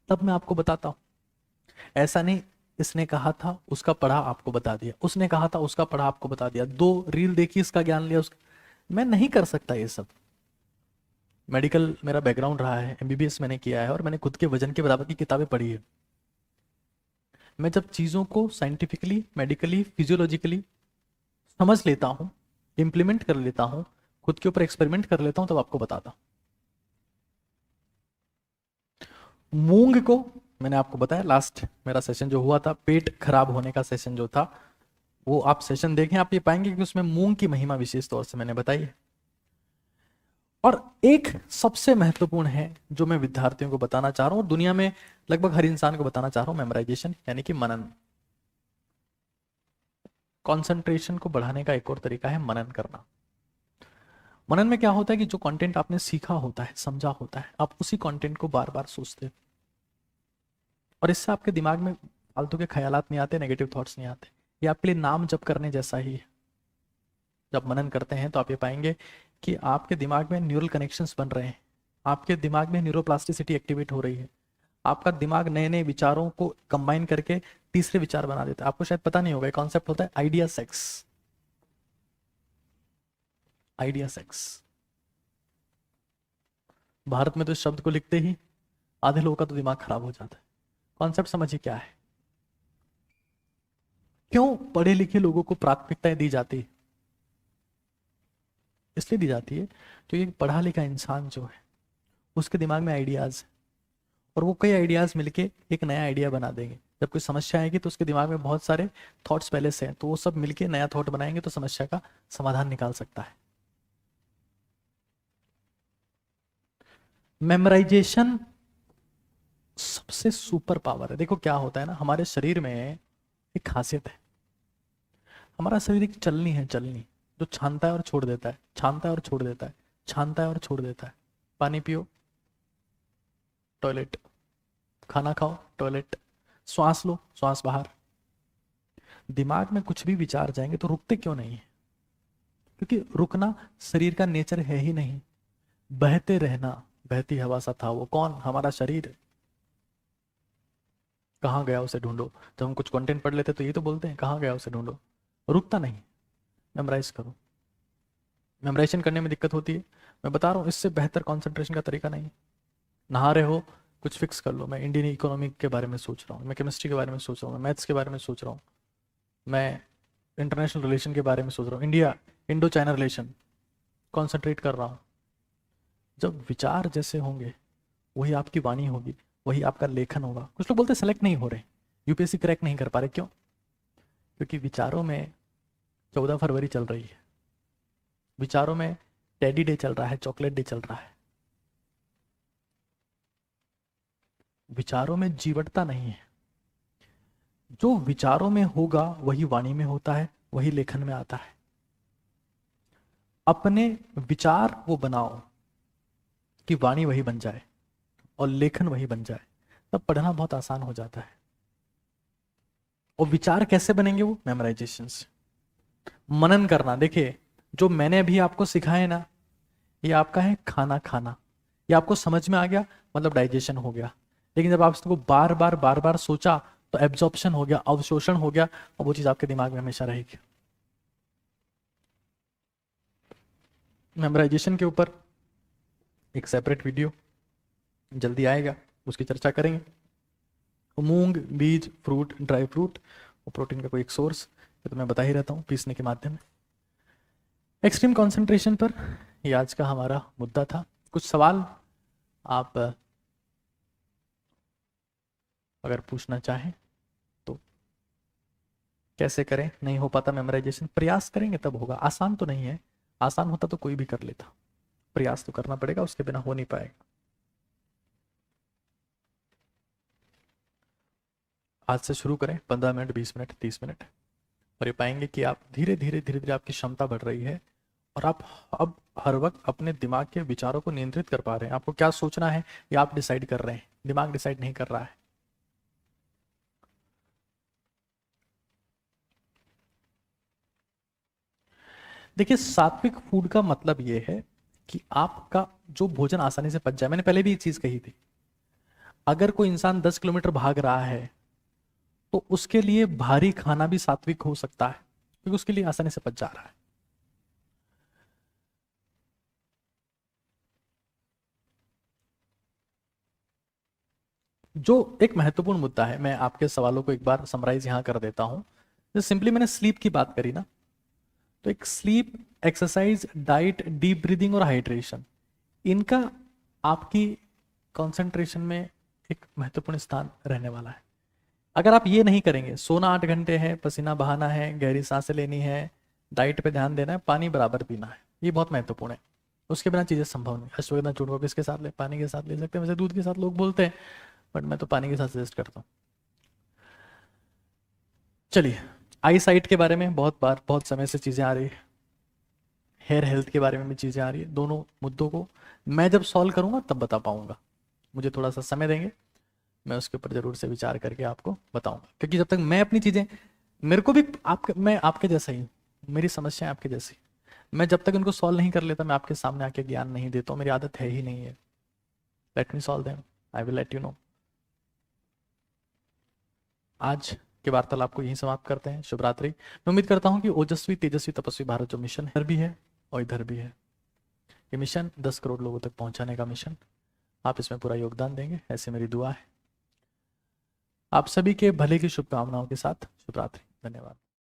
तब मैं आपको बताता हूं। ऐसा नहीं इसने कहा था उसका पढ़ा आपको बता दिया, उसने कहा था उसका पढ़ा आपको बता दिया, 2 रील देखी इसका ज्ञान लिया उसका। मैं नहीं कर सकता ये सब। मेडिकल मेरा बैकग्राउंड रहा है, एमबीबीएस मैंने किया है, और मैंने खुद के वजन के बराबर की किताबें पढ़ी है। मैं जब चीजों को साइंटिफिकली, मेडिकली, फिजियोलॉजिकली समझ लेता हूं, इंप्लीमेंट कर लेता हूं, खुद के ऊपर एक्सपेरिमेंट कर लेता हूं, तब आपको बताता हूं। मूंग को मैंने आपको बताया, लास्ट मेरा सेशन जो हुआ था पेट खराब होने का सेशन जो था, वो आप सेशन देखें, आप ये पाएंगे कि उसमें मूंग की महिमा विशेष तौर से मैंने बताई है। और एक सबसे महत्वपूर्ण है जो मैं विद्यार्थियों को बताना चाह रहा हूं, और दुनिया में लगभग हर इंसान को बताना चाह रहा हूं, मेमोराइजेशन यानी कि मनन। कंसंट्रेशन को बढ़ाने का एक और तरीका है मनन करना। मनन में क्या होता है कि जो कंटेंट आपने सीखा होता है, समझा होता है, आप उसी कंटेंट को बार बार सोचते हो, और इससे आपके दिमाग में फालतू के ख्यालात नहीं आते, नेगेटिव थॉट्स नहीं आते। ये आपके लिए नाम जप करने जैसा ही है। जब मनन करते हैं तो आप ये पाएंगे कि आपके दिमाग में न्यूरल कनेक्शंस बन रहे हैं, आपके दिमाग में न्यूरोप्लास्टिसिटी एक्टिवेट हो रही है, आपका दिमाग नए नए विचारों को कंबाइन करके तीसरे विचार बना देता है। आपको शायद पता नहीं होगा, कॉन्सेप्ट होता है idea sex. Idea sex, Bharat में तो इस शब्द को लिखते ही आधे लोगों का तो दिमाग खराब हो जाता है। कॉन्सेप्ट समझिए क्या है। क्यों पढ़े लिखे लोगों को प्राथमिकताएं दी जाती है? इसलिए दी जाती है क्योंकि पढ़ा लिखा इंसान जो है उसके दिमाग में आइडियाज है, और वो कई आइडियाज मिलके एक नया आइडिया बना देंगे। जब कोई समस्या आएगी तो उसके दिमाग में बहुत सारे थॉट्स पहले से हैं, तो वो सब मिलके नया थॉट बनाएंगे तो समस्या का समाधान निकाल सकता है। मेमोराइजेशन सबसे सुपर पावर है। देखो क्या होता है ना, हमारे शरीर में एक खासियत है, हमारा शरीर एक चलनी है, चलनी जो छानता है और छोड़ देता है, छानता है और छोड़ देता है, छानता है और छोड़ देता है। पानी पियो, टॉयलेट, खाना खाओ, टॉयलेट, श्वास लो, श्वास बाहर। दिमाग में कुछ भी विचार जाएंगे तो रुकते क्यों नहीं है? क्योंकि रुकना शरीर का नेचर है ही नहीं। बहते रहना, बहती हवा सा था वो, कौन? हमारा शरीर। कहाँ गया उसे ढूंढो। जब हम कुछ कंटेंट पढ़ लेते तो ये तो बोलते हैं कहाँ गया उसे ढूंढो, रुकता नहीं। मेमोराइज करो। मेमोराइजेशन करने में दिक्कत होती है, मैं बता रहा हूँ, इससे बेहतर कंसंट्रेशन का तरीका नहीं है। नहा रहे हो, कुछ फिक्स कर लो। मैं इंडियन इकोनॉमी के बारे में सोच रहा हूँ, मैं केमिस्ट्री के बारे में सोच रहा हूँ, मैं मैथ्स के बारे में सोच रहा हूँ, मैं इंटरनेशनल रिलेशन के बारे में सोच रहा हूँ, India Indo China relation concentrate कर रहा हूँ। जब विचार जैसे होंगे वही आपकी वाणी होगी, वही आपका लेखन होगा। कुछ लोग बोलते हैं सेलेक्ट नहीं हो रहे, यूपीएससी क्रैक नहीं कर पा रहे, क्यों? क्योंकि विचारों में 14 फरवरी चल रही है, विचारों में टेडी डे चल रहा है, चॉकलेट डे चल रहा है। विचारों में जीवटता नहीं है। जो विचारों में होगा वही वाणी में होता है, वही लेखन में आता है। अपने विचार वो बनाओ कि वाणी वही बन जाए और लेखन वही बन जाए, तब पढ़ना बहुत आसान हो जाता है। और विचार कैसे बनेंगे? वो मेमोराइजेशन से, मनन करना। देखिए, जो मैंने अभी आपको सिखाया ना, ये आपका है खाना खाना, ये आपको समझ में आ गया, मतलब डाइजेशन हो गया। लेकिन जब आप इसको बार बार सोचा तो एब्जॉर्प्शन हो गया, अवशोषण हो गया, और वो चीज आपके दिमाग में हमेशा रहेगी। मेमोराइजेशन के ऊपर एक सेपरेट वीडियो जल्दी आएगा, उसकी चर्चा करेंगे। मूंग, बीज, फ्रूट, ड्राई फ्रूट और प्रोटीन का कोई एक सोर्स, ये तो मैं बता ही रहता हूँ पीसने के माध्यम से। एक्सट्रीम कंसंट्रेशन पर ये आज का हमारा मुद्दा था। कुछ सवाल आप अगर पूछना चाहें तो। कैसे करें? नहीं हो पाता मेमोराइजेशन, प्रयास करेंगे तब होगा। आसान तो नहीं है, आसान होता तो कोई भी कर लेता, प्रयास तो करना पड़ेगा, उसके बिना हो नहीं पाएगा। आज से शुरू करें 15 मिनट, 20 मिनट, 30 मिनट, और ये पाएंगे कि आप धीरे धीरे धीरे धीरे आपकी क्षमता बढ़ रही है, और आप अब हर वक्त अपने दिमाग के विचारों को नियंत्रित कर पा रहे हैं। आपको क्या सोचना है ये आप डिसाइड कर रहे हैं, दिमाग डिसाइड नहीं कर रहा है। देखिए, सात्विक फूड का मतलब ये है कि आपका जो भोजन आसानी से पच जाए। मैंने पहले भी एक चीज कही थी, अगर कोई इंसान 10 किलोमीटर भाग रहा है तो उसके लिए भारी खाना भी सात्विक हो सकता है, क्योंकि उसके लिए आसानी से पच जा रहा है। जो एक महत्वपूर्ण मुद्दा है, मैं आपके सवालों को एक बार समराइज यहां कर देता हूं। जैसे सिंपली मैंने स्लीप की बात करी ना, तो एक sleep, exercise, diet, deep breathing और हाइड्रेशन, इनका आपकी कंसंट्रेशन में एक महत्वपूर्ण स्थान रहने वाला है। अगर आप ये नहीं करेंगे, सोना 8 घंटे है, पसीना बहाना है, गहरी सांसें लेनी है, डाइट पे ध्यान देना है, पानी बराबर पीना है, ये बहुत महत्वपूर्ण है। उसके बिना चीजें संभव नहीं। अश्वगंधा चूर्ण को किसके साथ ले? पानी के साथ ले सकते हैं, वैसे दूध के साथ लोग बोलते हैं, बट मैं तो पानी के साथ सजेस्ट करता हूँ। चलिए, आई साइट के बारे में बहुत बार, बहुत समय से चीजें आ रही है, हेयर हेल्थ के बारे में भी चीजें आ रही है। दोनों मुद्दों को मैं जब सॉल्व करूंगा तब बता पाऊंगा, मुझे थोड़ा सा समय देंगे, मैं उसके ऊपर जरूर से विचार करके आपको बताऊंगा। क्योंकि जब तक मैं अपनी चीजें, मेरे को भी मैं आपके जैसा ही हूँ, मेरी समस्याएं आपके जैसी, मैं जब तक उनको सॉल्व नहीं कर लेता, मैं आपके सामने आके ज्ञान नहीं देता हूँ, मेरी आदत है ही नहीं है। Let me solve them, I will let you know. आज के वार्तालाप को यहीं समाप्त करते हैं। शुभ रात्रि। मैं उम्मीद करता हूँ कि ओजस्वी तेजस्वी तपस्वी भारत जो मिशन इधर भी है और इधर भी है, ये मिशन 10 करोड़ लोगों तक पहुंचाने का मिशन, आप इसमें पूरा योगदान देंगे, ऐसे मेरी दुआ है। आप सभी के भले की शुभकामनाओं के साथ शुभ रात्रि। धन्यवाद।